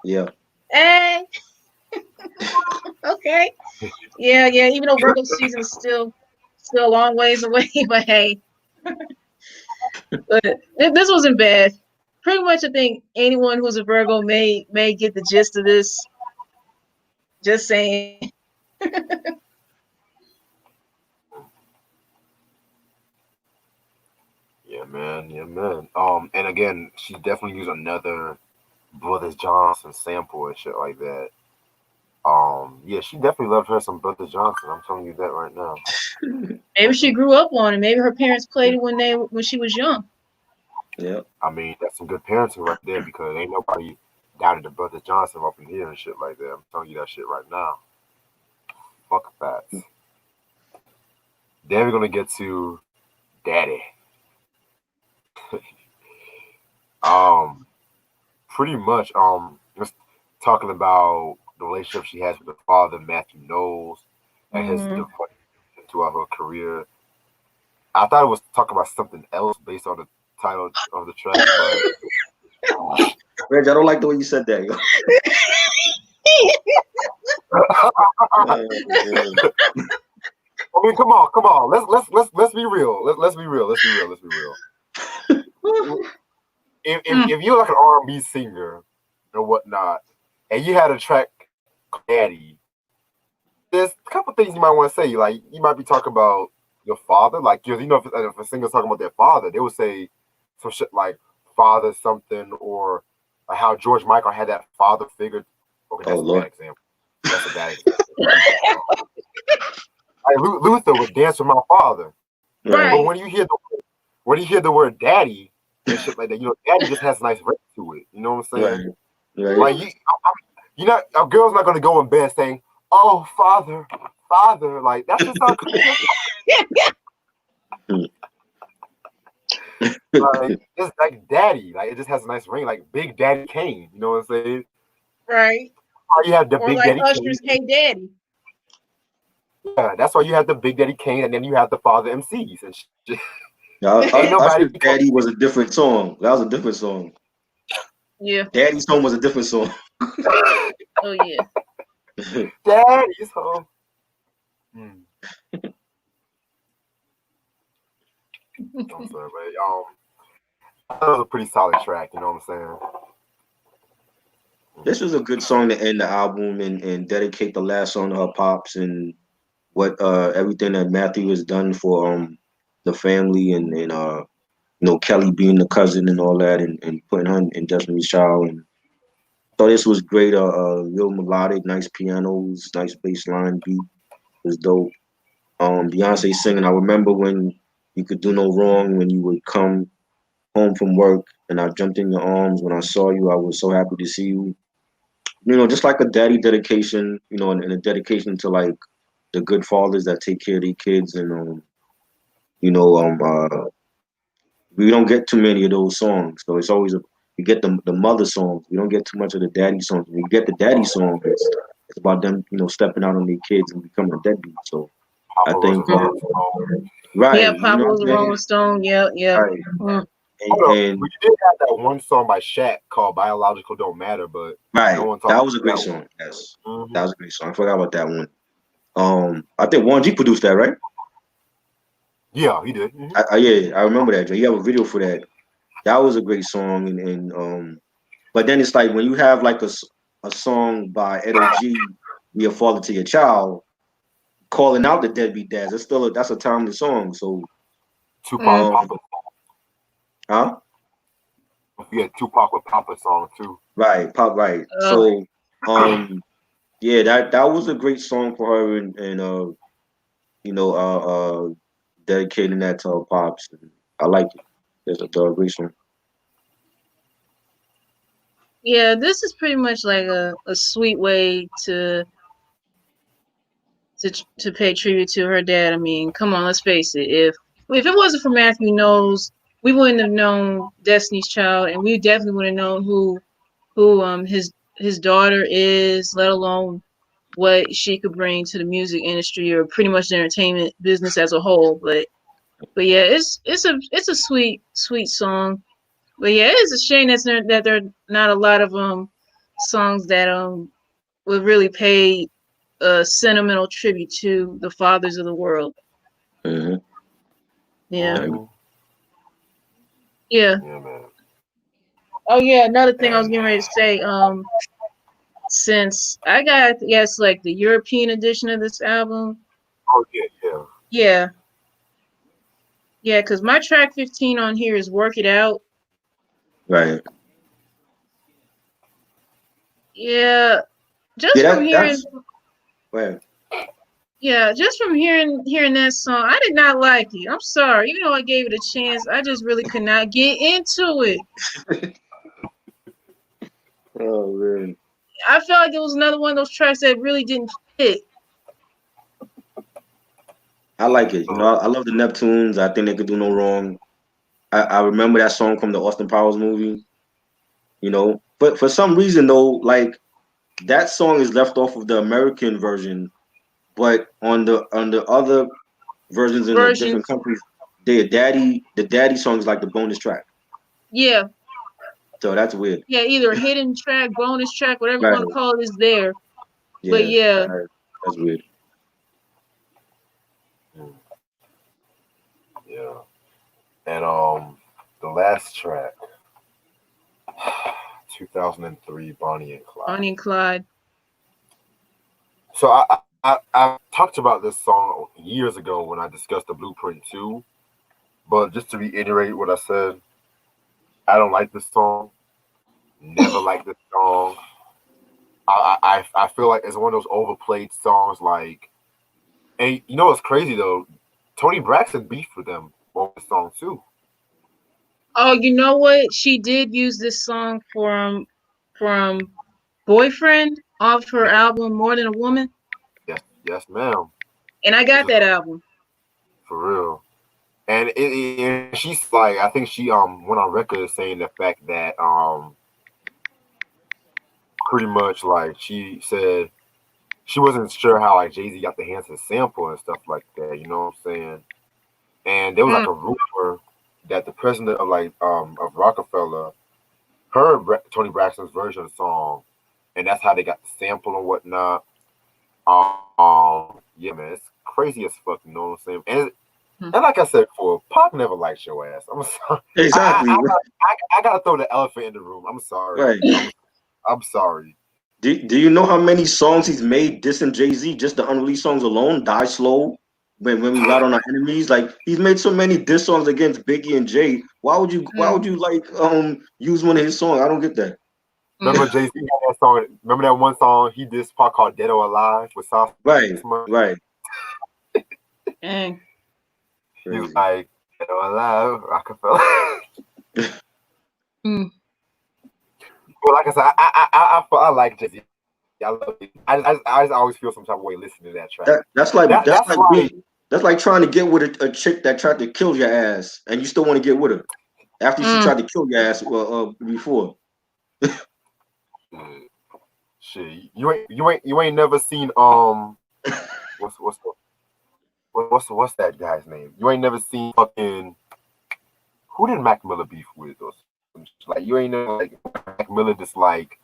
Yeah. Hey, okay. Yeah, yeah. Even though Virgo season is still a long ways away, but hey, but this wasn't bad. Pretty much, I think anyone who's a Virgo may get the gist of this. Just saying. Yeah, man. Yeah, man. And again, she definitely used another Brothers Johnson sample and shit like that. Yeah, she definitely loved her some Brothers Johnson. I'm telling you that right now. Maybe she grew up on it. Maybe her parents played it when she was young. Yeah. I mean, that's some good parenting right there because ain't nobody doubted the Brothers Johnson up in here and shit like that. I'm telling you that shit right now. Fuck facts. Then we're gonna get to Daddy. Pretty much, just talking about the relationship she has with her father, Matthew Knowles, and his Mm-hmm. devotion throughout her career. I thought it was talking about something else based on the title of the track, but Reg, I don't like the way you said that, yo. I mean, come on. Let's be real. Let's be real. Let's be real. Let's be real. If you're like an R&B singer or whatnot, and you had a track called Daddy, there's a couple things you might want to say. Like you might be talking about your father, like you know, if a singer's talking about their father, they would say some shit like father something, or how George Michael had that father figure. Okay, Oh that's a bad Lord. example. That's a bad example. Like Luther would dance with my father, but Right. when you hear the word daddy and shit like that, you know, daddy just has a nice ring to it. You know what I'm saying? Right. Like you know, a girl's not gonna go in bed saying, "Oh, father, father." Like that's just not. Like it's like daddy. Like it just has a nice ring, like Big Daddy Kane. You know what I'm saying? Right. Why you have the Or Big like Daddy Kane? Usher's Hey Daddy. Yeah, that's why you have the Big Daddy Kane, and then you have the Father MCs and shit. Now, Ain't nobody. Usher's Daddy was a different song. That was a different song. Yeah. Daddy's Home was a different song. Oh yeah. Daddy's home. Hmm. I'm sorry, but that was a pretty solid track. You know what I'm saying? This was a good song to end the album and dedicate the last song to her pops and what everything that Matthew has done for the family and you know, Kelly being the cousin and all that and putting her in Destiny's Child. And thought this was great. Real melodic, nice pianos, nice bass line beat. It was dope. Beyonce singing. I remember when You Could Do No Wrong, when you would come home from work and I jumped in your arms. When I saw you, I was so happy to see you. You know, just like a daddy dedication, you know, and a dedication to like the good fathers that take care of their kids and you know, we don't get too many of those songs. So it's always we get the mother songs. We don't get too much of the daddy songs. When we get the daddy songs, it's about them, you know, stepping out on their kids and becoming a deadbeat. So I Papa was a think Rolling Stone. Yeah, right, you Papa know was a what I'm Rolling saying? Stone. Yeah, yeah. Right. Mm. Hold up, And but you did have that one song by Shaq called "Biological Don't Matter," but no right, one talked that was a about great that one. song. Yes, Mm-hmm. that was a great song. I forgot about that one. I think Warren G produced that, right? Yeah, he did. Mm-hmm. Yeah, I remember that. You have a video for that. That was a great song, but then it's like when you have like a song by Edo G, "Be a Father to Your Child," calling out the deadbeat dads. That's a timely song. So, Tupac Mm. um, Papa. huh? Yeah, Tupac with Papa song too. Right, pop right. Uh, So, yeah, that was a great song for her, and you know, dedicating that to her pops. And I like it. It's a great song. yeah, this is pretty much like a sweet way to to pay tribute to her dad. I mean, come on, let's face it. If it wasn't for Matthew Knowles, we wouldn't have known Destiny's Child, and we definitely would have known who his daughter is, let alone what she could bring to the music industry or pretty much the entertainment business as a whole. But yeah, it's a sweet song. But yeah, it's a shame that there are not a lot of songs that would really pay a sentimental tribute to the fathers of the world. Mm-hmm. Yeah. Yeah, Yeah. man. Oh yeah, another thing I was And getting ready to say, since I got, yes, like the European edition of this album. oh yeah. Yeah. Yeah, because my track 15 on here is Work It Out. Right. Yeah. Just Yeah, from hearing that's right. Yeah, just from hearing that song, I did not like it. I'm sorry. Even though I gave it a chance, I just really could not get into it. Oh man. I felt like it was another one of those tracks that really didn't fit. I like it. You know, I love the Neptunes. I think they could do no wrong. I remember that song from the Austin Powers movie. You know, but for some reason though, like that song is left off of the American version, but on the other versions in the different Versions. countries, the daddy song is like the bonus track. Yeah. So that's weird. Yeah, either a hidden track, bonus track, whatever you Right. want to call it is there. But Yeah. yeah. That's weird. yeah. And the last track, 2003, Bonnie and Clyde. Bonnie and Clyde. So I talked about this song years ago when I discussed the Blueprint 2, but just to reiterate what I said, I don't like this song. Never liked this song. I feel like it's one of those overplayed songs. Like, and you know what's crazy though? Tony Braxton beefed with them on this song too. Oh, you know what? She did use this song from Boyfriend off her album More Than a Woman. Yes, ma'am. And I got that album. For real. And and she's like, I think she went on record saying the fact that pretty much like she said she wasn't sure how like Jay-Z got the Hanson sample and stuff like that, you know what I'm saying? And there was like a rumor that the president of of Rockefeller heard Tony Braxton's version of the song, and that's how they got the sample and whatnot. Yeah, man, it's crazy as fuck, you know what I'm saying? And like I said before, Pop never liked your ass. I'm sorry. Exactly. I gotta throw the elephant in the room. I'm sorry. Right. I'm sorry. Do you know how many songs he's made dissing Jay-Z? Just the unreleased songs alone, Die Slow, when we ride on our enemies. Like he's made so many diss songs against Biggie and Jay. Why would you like use one of his songs? I don't get that. Remember Jay-Z had that song? Remember that one song he did part called Dead or Alive with Sauce? Right. Dang. He was like, Dead or Alive, Rockefeller. Well, like I said, I like Jay-Z. I love it. I just always feel some type of way listening to that track. That's like trying to get with a chick that tried to kill your ass, and you still want to get with her after she tried to kill your ass before. Shit, you ain't never seen what's that guy's name? You ain't never seen fucking who did Mac Miller beef with or some shit? Like you ain't never like Mac Miller just like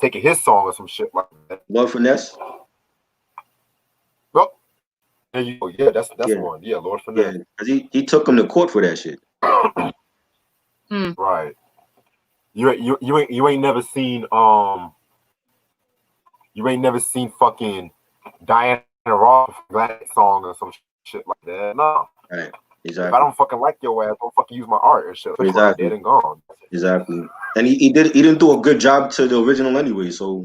taking his song or some shit like that. Lord Finesse. Well, there you go. Yeah, that's one. Yeah, Lord Finesse. Yeah, because he took him to court for that shit. Right. You ain't never seen fucking Diana Ross Glad song or some shit like that. No. Right. Exactly. If I don't fucking like your ass, don't fucking use my art and shit. Exactly. Dead and gone. Exactly. And he didn't do a good job to the original anyway, so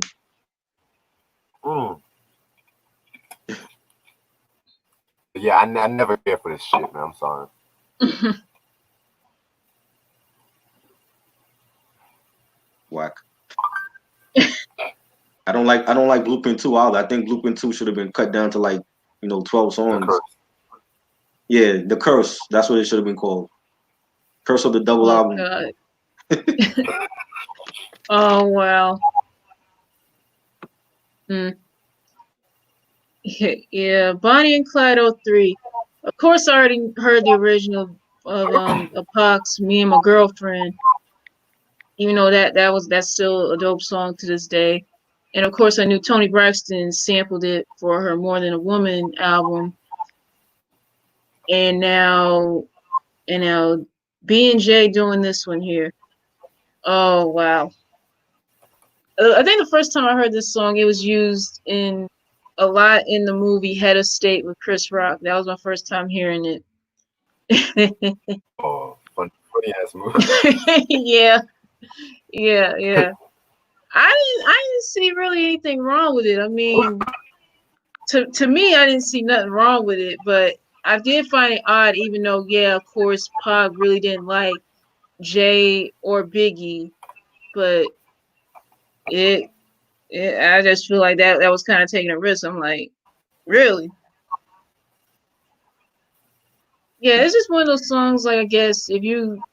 yeah, I never cared for this shit, man. I'm sorry. Whack. I don't like Blueprint 2 either. I think Blueprint 2 should have been cut down to like 12 The songs. curse. Yeah, The Curse. That's what it should have been called. Curse of the Double Oh album. God. Oh wow. Hmm. Yeah, Bonnie and Clyde '03. Of course, I already heard the original of Pac's "Me and My Girlfriend." Even though that's still a dope song to this day. And of course, I knew Toni Braxton sampled it for her "More Than a Woman" album. And now B&J doing this one here. Oh wow. I think the first time I heard this song, it was used in a lot in the movie Head of State with Chris Rock. That was my first time hearing it. Oh, funny ass movie. Yeah, yeah. I didn't see really anything wrong with it. I mean, to me, I didn't see nothing wrong with it, but I did find it odd, even though, yeah, of course, Pac really didn't like Jay or Biggie, but it, I just feel like that was kind of taking a risk. I'm like, really? Yeah, it's just one of those songs. Like I guess if you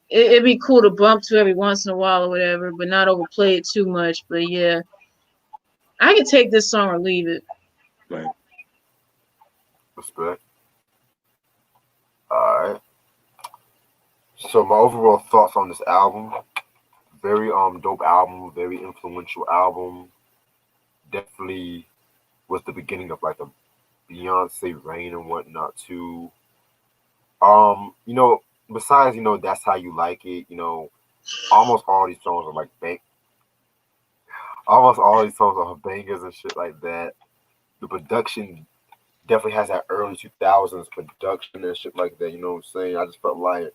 it'd be cool to bump to every once in a while or whatever, but not overplay it too much. But yeah, I could take this song or leave it. Right. Respect. All right. So my overall thoughts on this album: very dope album, very influential album. Definitely was the beginning of like a Beyonce reign and whatnot too. You know, besides that's how you like it. Almost all these songs are like almost all these songs are bangers and shit like that. The production definitely has that early 2000s production and shit like that. You know what I'm saying? I just felt like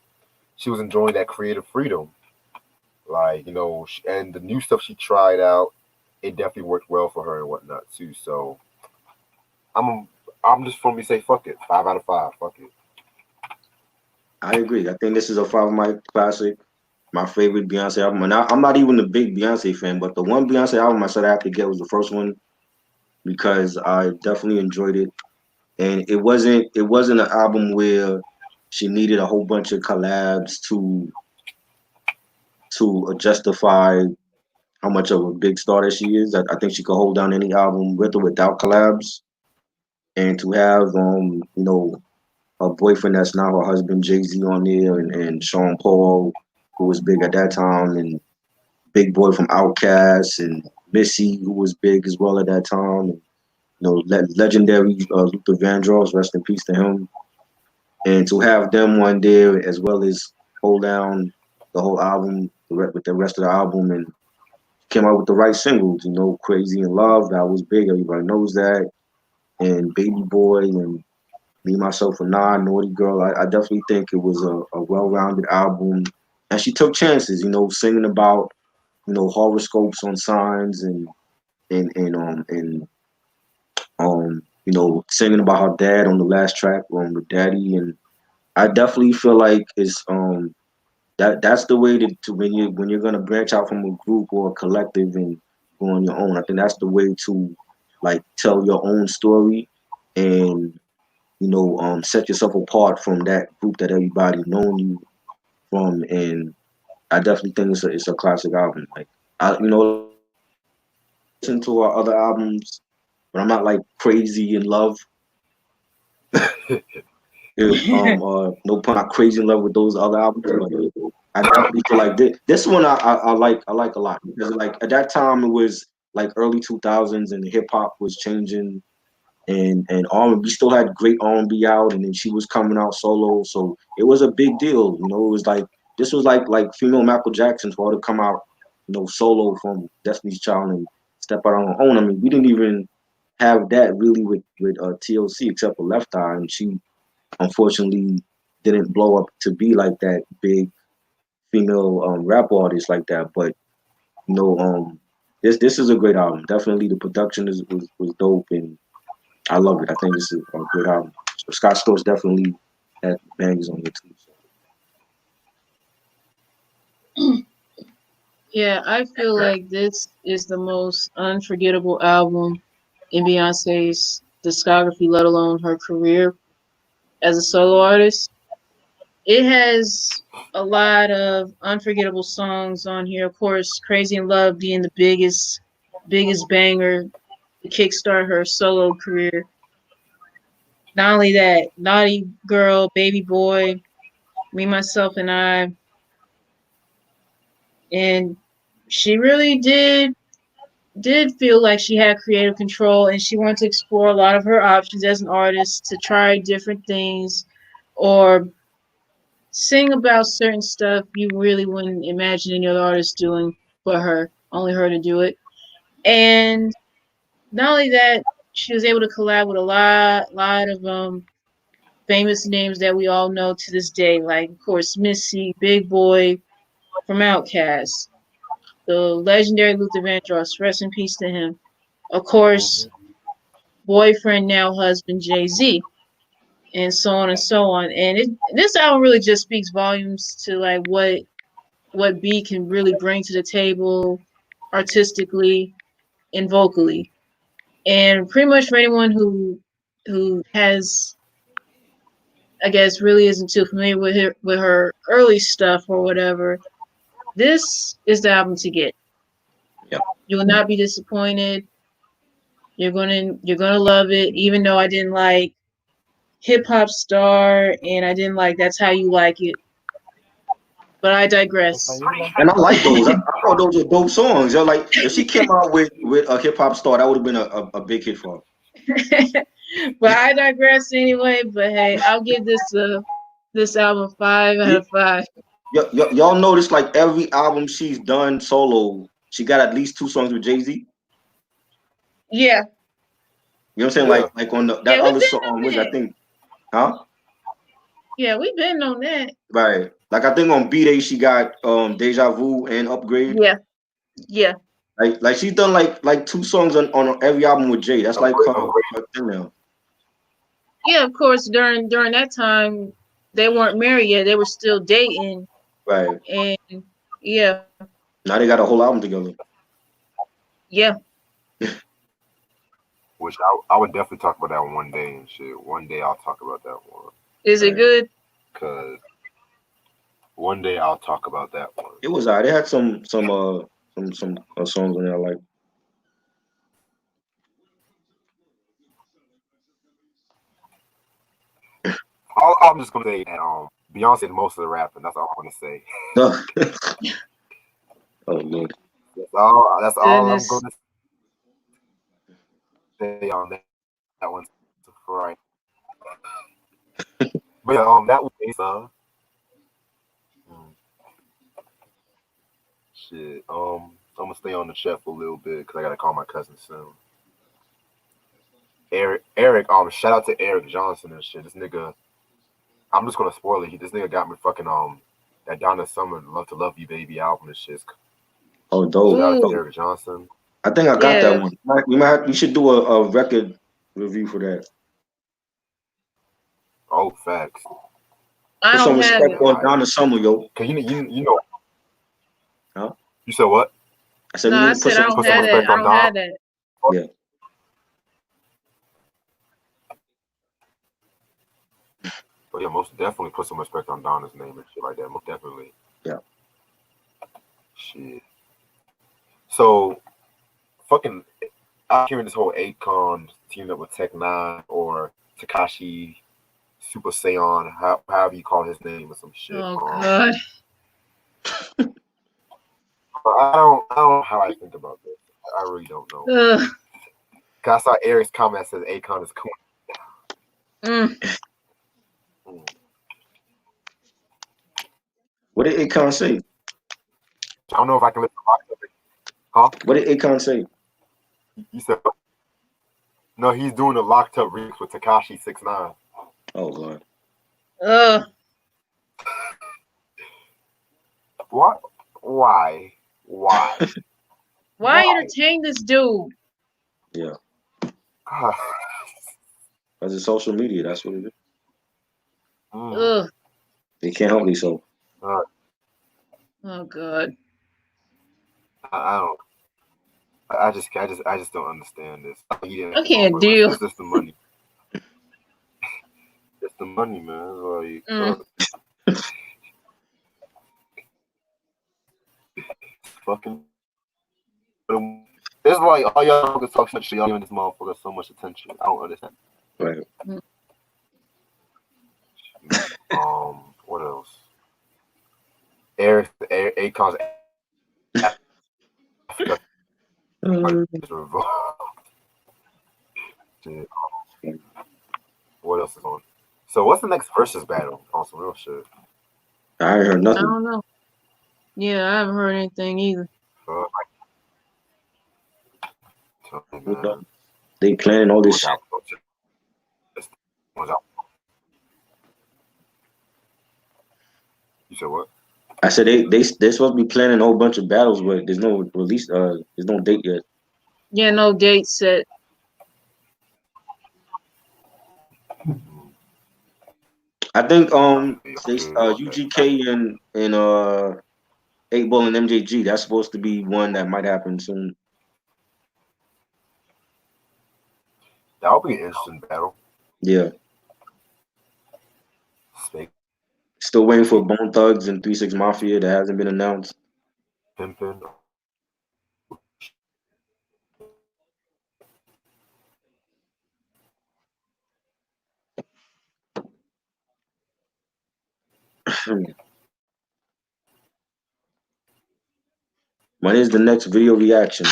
she was enjoying that creative freedom. Like, and the new stuff she tried out, it definitely worked well for her and whatnot too. So I'm I'm just for me say fuck it. 5 out of 5. Fuck it. I agree. I think this is a five of my classic, my favorite Beyonce album. And I'm not even a big Beyonce fan, but the one Beyonce album I said I have to get was the first one because I definitely enjoyed it. And it wasn't an album where she needed a whole bunch of collabs to justify how much of a big star that she is. I think she could hold down any album with or without collabs. And to have her boyfriend that's now her husband Jay-Z on there and Sean Paul, who was big at that time, and Big Boy from Outkast and Missy, who was big as well at that time. And, legendary Luther Vandross, rest in peace to him. And to have them one there as well as hold down the whole album with the rest of the album and came out with the right singles, Crazy in Love, that was big, everybody knows that. And Baby Boy and Me, Myself, and I, Naughty Girl. I definitely think it was a well-rounded album. And she took chances, singing about, horoscopes on signs and singing about her dad on the last track with Daddy. And I definitely feel like it's that's the way to when you're gonna branch out from a group or a collective and go on your own. I think that's the way to like tell your own story and set yourself apart from that group that everybody known you from. And I definitely think it's a classic album. Like listen to our other albums, but I'm not like crazy in love. If no pun, not crazy in love with those other albums, but I definitely feel like this one I like a lot because like at that time it was like early 2000s and hip hop was changing and R&B still had great R&B out, and then she was coming out solo, so it was a big deal. It was like this was like female Michael Jackson for her to come out, solo from Destiny's Child and step out on her own. I mean, we didn't even have that really with TLC except for Left Eye, and she unfortunately didn't blow up to be like that big female rap artist like that. But you know, um, this is a great album. Definitely, the production was dope and I love it. I think this is a good album. So Scott Storch definitely had bangers on it too. Yeah, I feel like this is the most unforgettable album in Beyonce's discography, let alone her career as a solo artist. It has a lot of unforgettable songs on here. Of course, Crazy in Love being the biggest banger to kickstart her solo career. Not only that, Naughty Girl, Baby Boy, Me, Myself, and I. And she really did feel like she had creative control and she wanted to explore a lot of her options as an artist to try different things or sing about certain stuff you really wouldn't imagine any other artist doing but her, only her to do it. And not only that, she was able to collab with a lot of famous names that we all know to this day, like of course Missy, Big Boy from Outkast, the legendary Luther Vandross, rest in peace to him. Of course, boyfriend, now husband, Jay-Z, and so on and so on. And this album really just speaks volumes to like what B can really bring to the table artistically and vocally. And pretty much for anyone who has, I guess, really isn't too familiar with her early stuff or whatever, this is the album to get. Yeah. You will not be disappointed. You're gonna love it, even though I didn't like Hip Hop Star and I didn't like That's How You Like It. But I digress. And I like those. I thought those were dope songs. Yo, like if she came out with a hip hop star, that would have been a big hit for her. But I digress anyway. But hey, I'll give this album 5 out of 5. Y'all notice like every album she's done solo, she got at least 2 songs with Jay-Z. Yeah. You know what I'm saying? Yeah. Like on that Yeah, we've other been song, on which I that. think, huh? Yeah, we've been on that. Right. Like I think on B-Day she got Deja Vu and Upgrade. Yeah. Yeah. Like she's done like 2 songs on every album with Jay. That's like her thing now. Yeah, of course, during that time they weren't married yet. They were still dating. Right. And yeah. Now they got a whole album together. Yeah. Which I would definitely talk about that one day and shit. One day I'll talk about that one. Is it good? Cause one day I'll talk about that one. It was alright. They had some songs on there like. I'm just gonna say that Beyonce did most of the rapping. That's all I'm gonna say. Oh man. That's all I'm Goodness. gonna say on that one. Right. But yeah, that was shit. I'm gonna stay on the chef a little bit because I gotta call my cousin soon. Eric, shout out to Eric Johnson and shit. This nigga, I'm just gonna spoil it. This nigga got me fucking that Donna Summer "Love to Love You Baby" album and shit. Oh, dope. Shout out to Ooh. Eric Johnson. I think I got Yeah. that one. We should do a record review for that. Oh, facts. I Put some don't have respect it. on Donna Summer, yo. Cause you know. Huh? You said what? I said No, we I need to put said I some don't have respect that. I on don't have that. Yeah. But yeah, most definitely put some respect on Donna's name and shit like that. Most definitely. Yeah. Shit. So, fucking, I'm hearing this whole Akon teamed up with Tech Nine or Takashi Super Saiyan, however you call his name or some shit. Oh God. I don't know how I think about this. I really don't know. Ugh. Cause I saw Eric's comment that says Akon is cool. What did Akon say? I don't know if I can listen to it. Huh? What did Akon say? You said no, he's doing a locked up remix with Tekashi 6ix9ine. Oh Lord. What? Why? Why entertain this dude? Yeah. God. Because it's social media. That's what it is. Ugh. They can't help themselves. Oh God. I I just don't understand this. He didn't. I can't deal. It's just the money. It's the money, man. It's like, fucking. It's like all y'all can talk shit. Y'all giving this motherfucker so much attention. I don't understand. Right. What else? Akon's Africa is revolved. What else is on? So what's the next versus battle on some real shit? I ain't heard I nothing. don't know. Yeah, I haven't heard anything either. They planning all this shit. You said what? I said they're supposed to be planning a whole bunch of battles, but there's no release. There's no date yet. Yeah, no date set. I think UGK and 8 Ball and MJG, that's supposed to be one that might happen soon. That'll be an interesting battle. Yeah. Still waiting for Bone Thugs and 3 6 Mafia that hasn't been announced. Pimpin'. When is the next video reaction?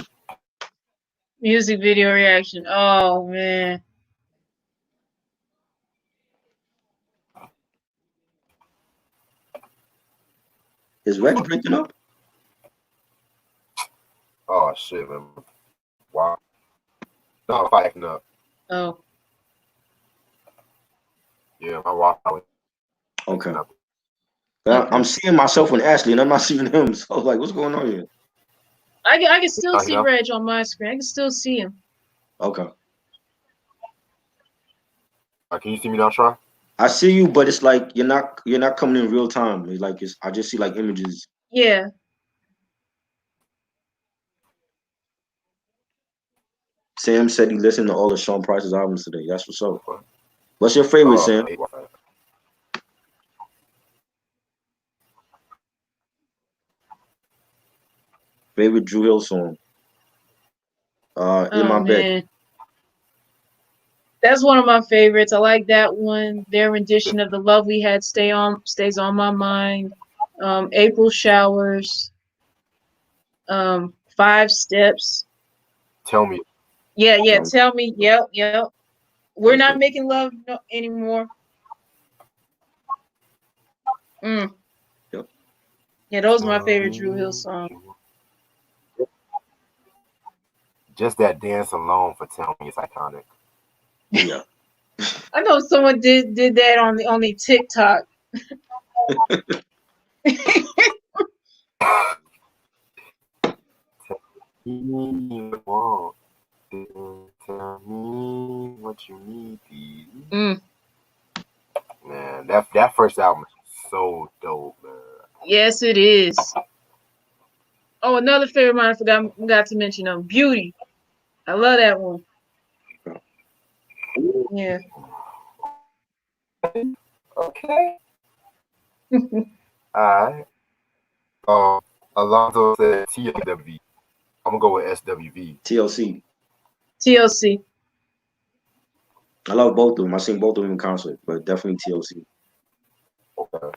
Music video reaction. Oh man. Is Rex breaking up? Oh shit, man. Wow. No, fighting up. Oh. Yeah, my Wi-Fi. Okay. I'm seeing myself and Ashley, and I'm not seeing him. So like, what's going on here? I can still see Reg on my screen. I can still see him. Okay. Can you see me now, Try? I see you, but it's like you're not coming in real time. It's like I just see like images. Yeah. Sam said he listened to all of Sean Price's albums today. That's what's up. What's your favorite, Sam? Favorite Drew Hill song? In My Bed. That's one of my favorites. I like that one. Their rendition of The Love We Had stays on my mind. April Showers. 5 Steps. Tell Me. Yeah, Tell Me. Yep. We're Not Making Love anymore. Yep. Yeah, those are my favorite Drew Hill songs. Just that dance alone for Tell Me is iconic. Yeah. I know someone did that on the TikTok. Tell me what you need. Man, that first album is so dope, man. Yes, it is. Oh, another favorite of mine I forgot to mention Beauty. I love that one. Yeah. Okay. Alright. Alonzo said TLW. I'm gonna go with SWV. TLC. I love both of them. I've seen both of them in concert, but definitely TLC. Okay.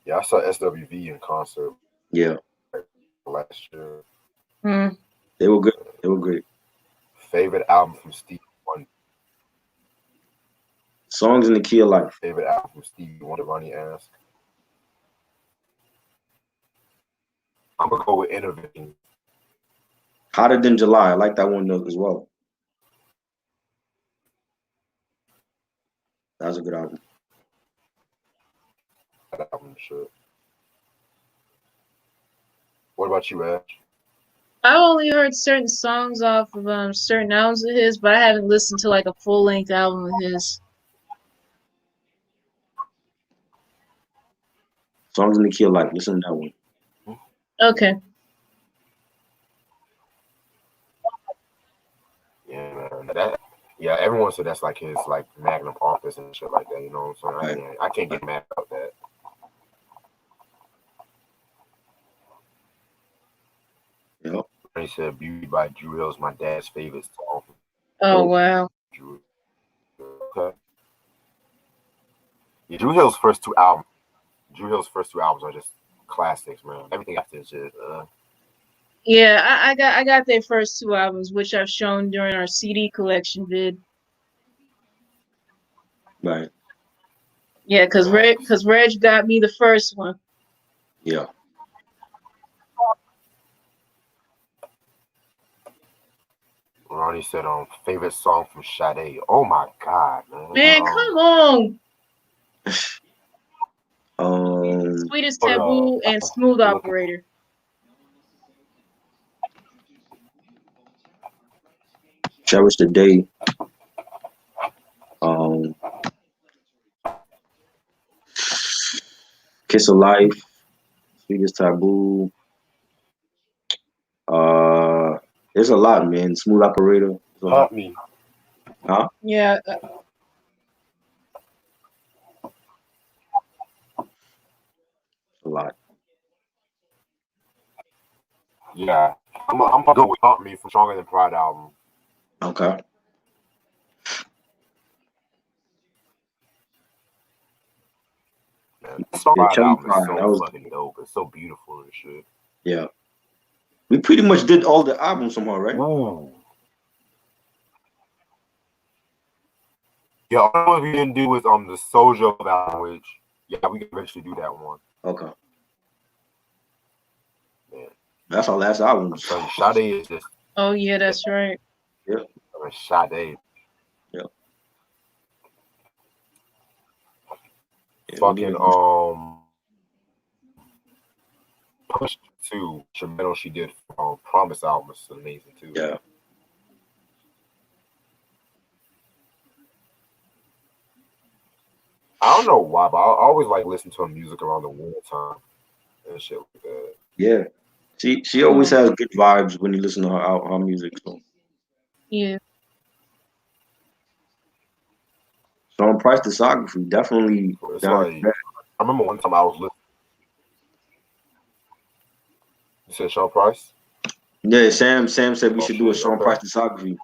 Yeah, I saw SWV in concert. Yeah. Last year. They were good. They were great. Favorite album from Stevie Wonder. Songs in the Key of Life. Favorite album from Stevie Wonder, Ronnie asked. I'm gonna go with Innovating. Hotter Than July. I like that one as well. That was a good album. That album, sure. What about you, Ash? I only heard certain songs off of certain albums of his, but I haven't listened to like a full-length album of his. Songs in the Key of Life. Listen to that one. Okay. Yeah, everyone said that's like his like magnum opus and shit like that. You know what I'm saying? Right. I can't get mad about that. Yep. He said "Beauty" by Drew Hill is my dad's favorite song. Oh wow. Drew. Okay. Yeah, Drew Hill's first two albums are just classics, man. Everything after is just. Yeah, I got their first 2 albums, which I've shown during our CD collection vid. Right. Yeah, cause Reg got me the first one. Yeah. Ronnie said, favorite song from Sade. Oh my god, man. Man, come on. Sweetest Taboo and Smooth Operator. Cherish the Day. Kiss of Life. Sweetest Taboo. There's a lot, man. Smooth Operator. Haunt Me. Huh? Yeah. A lot. Yeah. I'm gonna go with Haunt Me from Stronger Than Pride album. Okay. Man, the Pride album is so was fucking dope. It's so beautiful and shit. Yeah. We pretty much did all the albums somehow, right? Ooh. Yeah, all we didn't do was the Soulja album, which we can eventually do that one. Okay. Man. That's our last album. I'm telling you, Sade is just. Oh yeah, that's right. Yeah. Sade. Yeah. Fucking Push 2 instrumental she did Promise album is amazing too. Yeah. I don't know why, but I always like listening to her music around the winter time and shit like that. Yeah. She always has good vibes when you listen to her music. So. Yeah. Sean Price discography definitely. It's like, I remember one time I was listening. You said Sean Price? Yeah, Sam said we should do a Sean Price discography.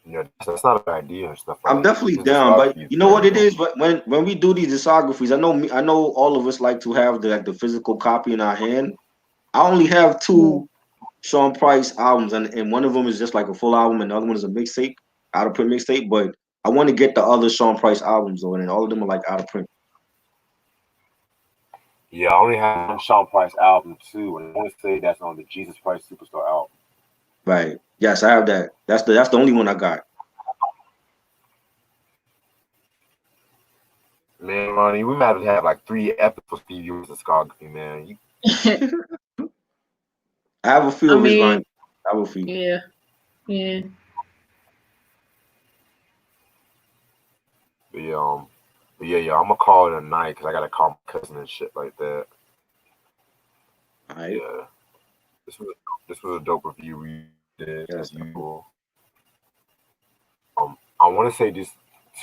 Yeah, that's not a bad idea and stuff. I'm definitely down, but you know what it is. But when we do these discographies, I know all of us like to have the physical copy in our hand. I only have 2 Sean Price albums, and one of them is just like a full album, and the other one is a mixtape, out of print mixtape. But I want to get the other Sean Price albums though, and all of them are like out of print. Yeah, I only have one Sean Price album too, and I want to say that's on the Jesus Christ Superstar album. Right. Yes, I have that. That's the only one I got. Man, Ronnie, we might have like 3 episodes for you discography, man. I have a few of his lines. I have a few. Yeah. Yeah. But yeah, I'm gonna call it a night because I gotta call my cousin and shit like that. All right. Yeah, this was a dope review we did as usual. I want to say this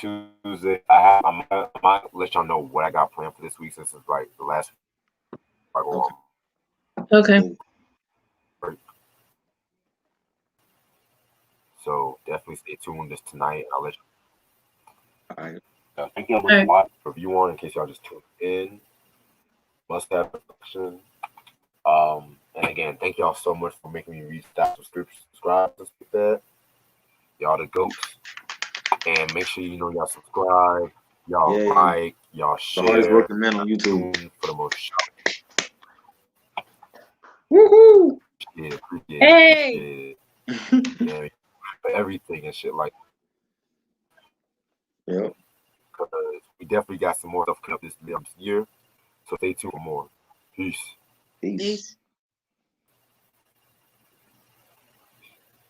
Tuesday. I might let y'all know what I got planned for this week since it's like the last. Okay. So definitely stay tuned this tonight. I'll let you. All right. Thank you for watching review on in case y'all just tuned in. Must have production. And again, thank y'all so much for making me reach that subscribe and like that. Y'all the goats. And make sure y'all subscribe, y'all like, y'all share. The hardest working man on YouTube. For the most shot. Woohoo! Yeah, appreciate hey! Yeah, for everything and shit like that. Yeah. Because we definitely got some more stuff coming up this year. So stay tuned for more. Peace. Peace.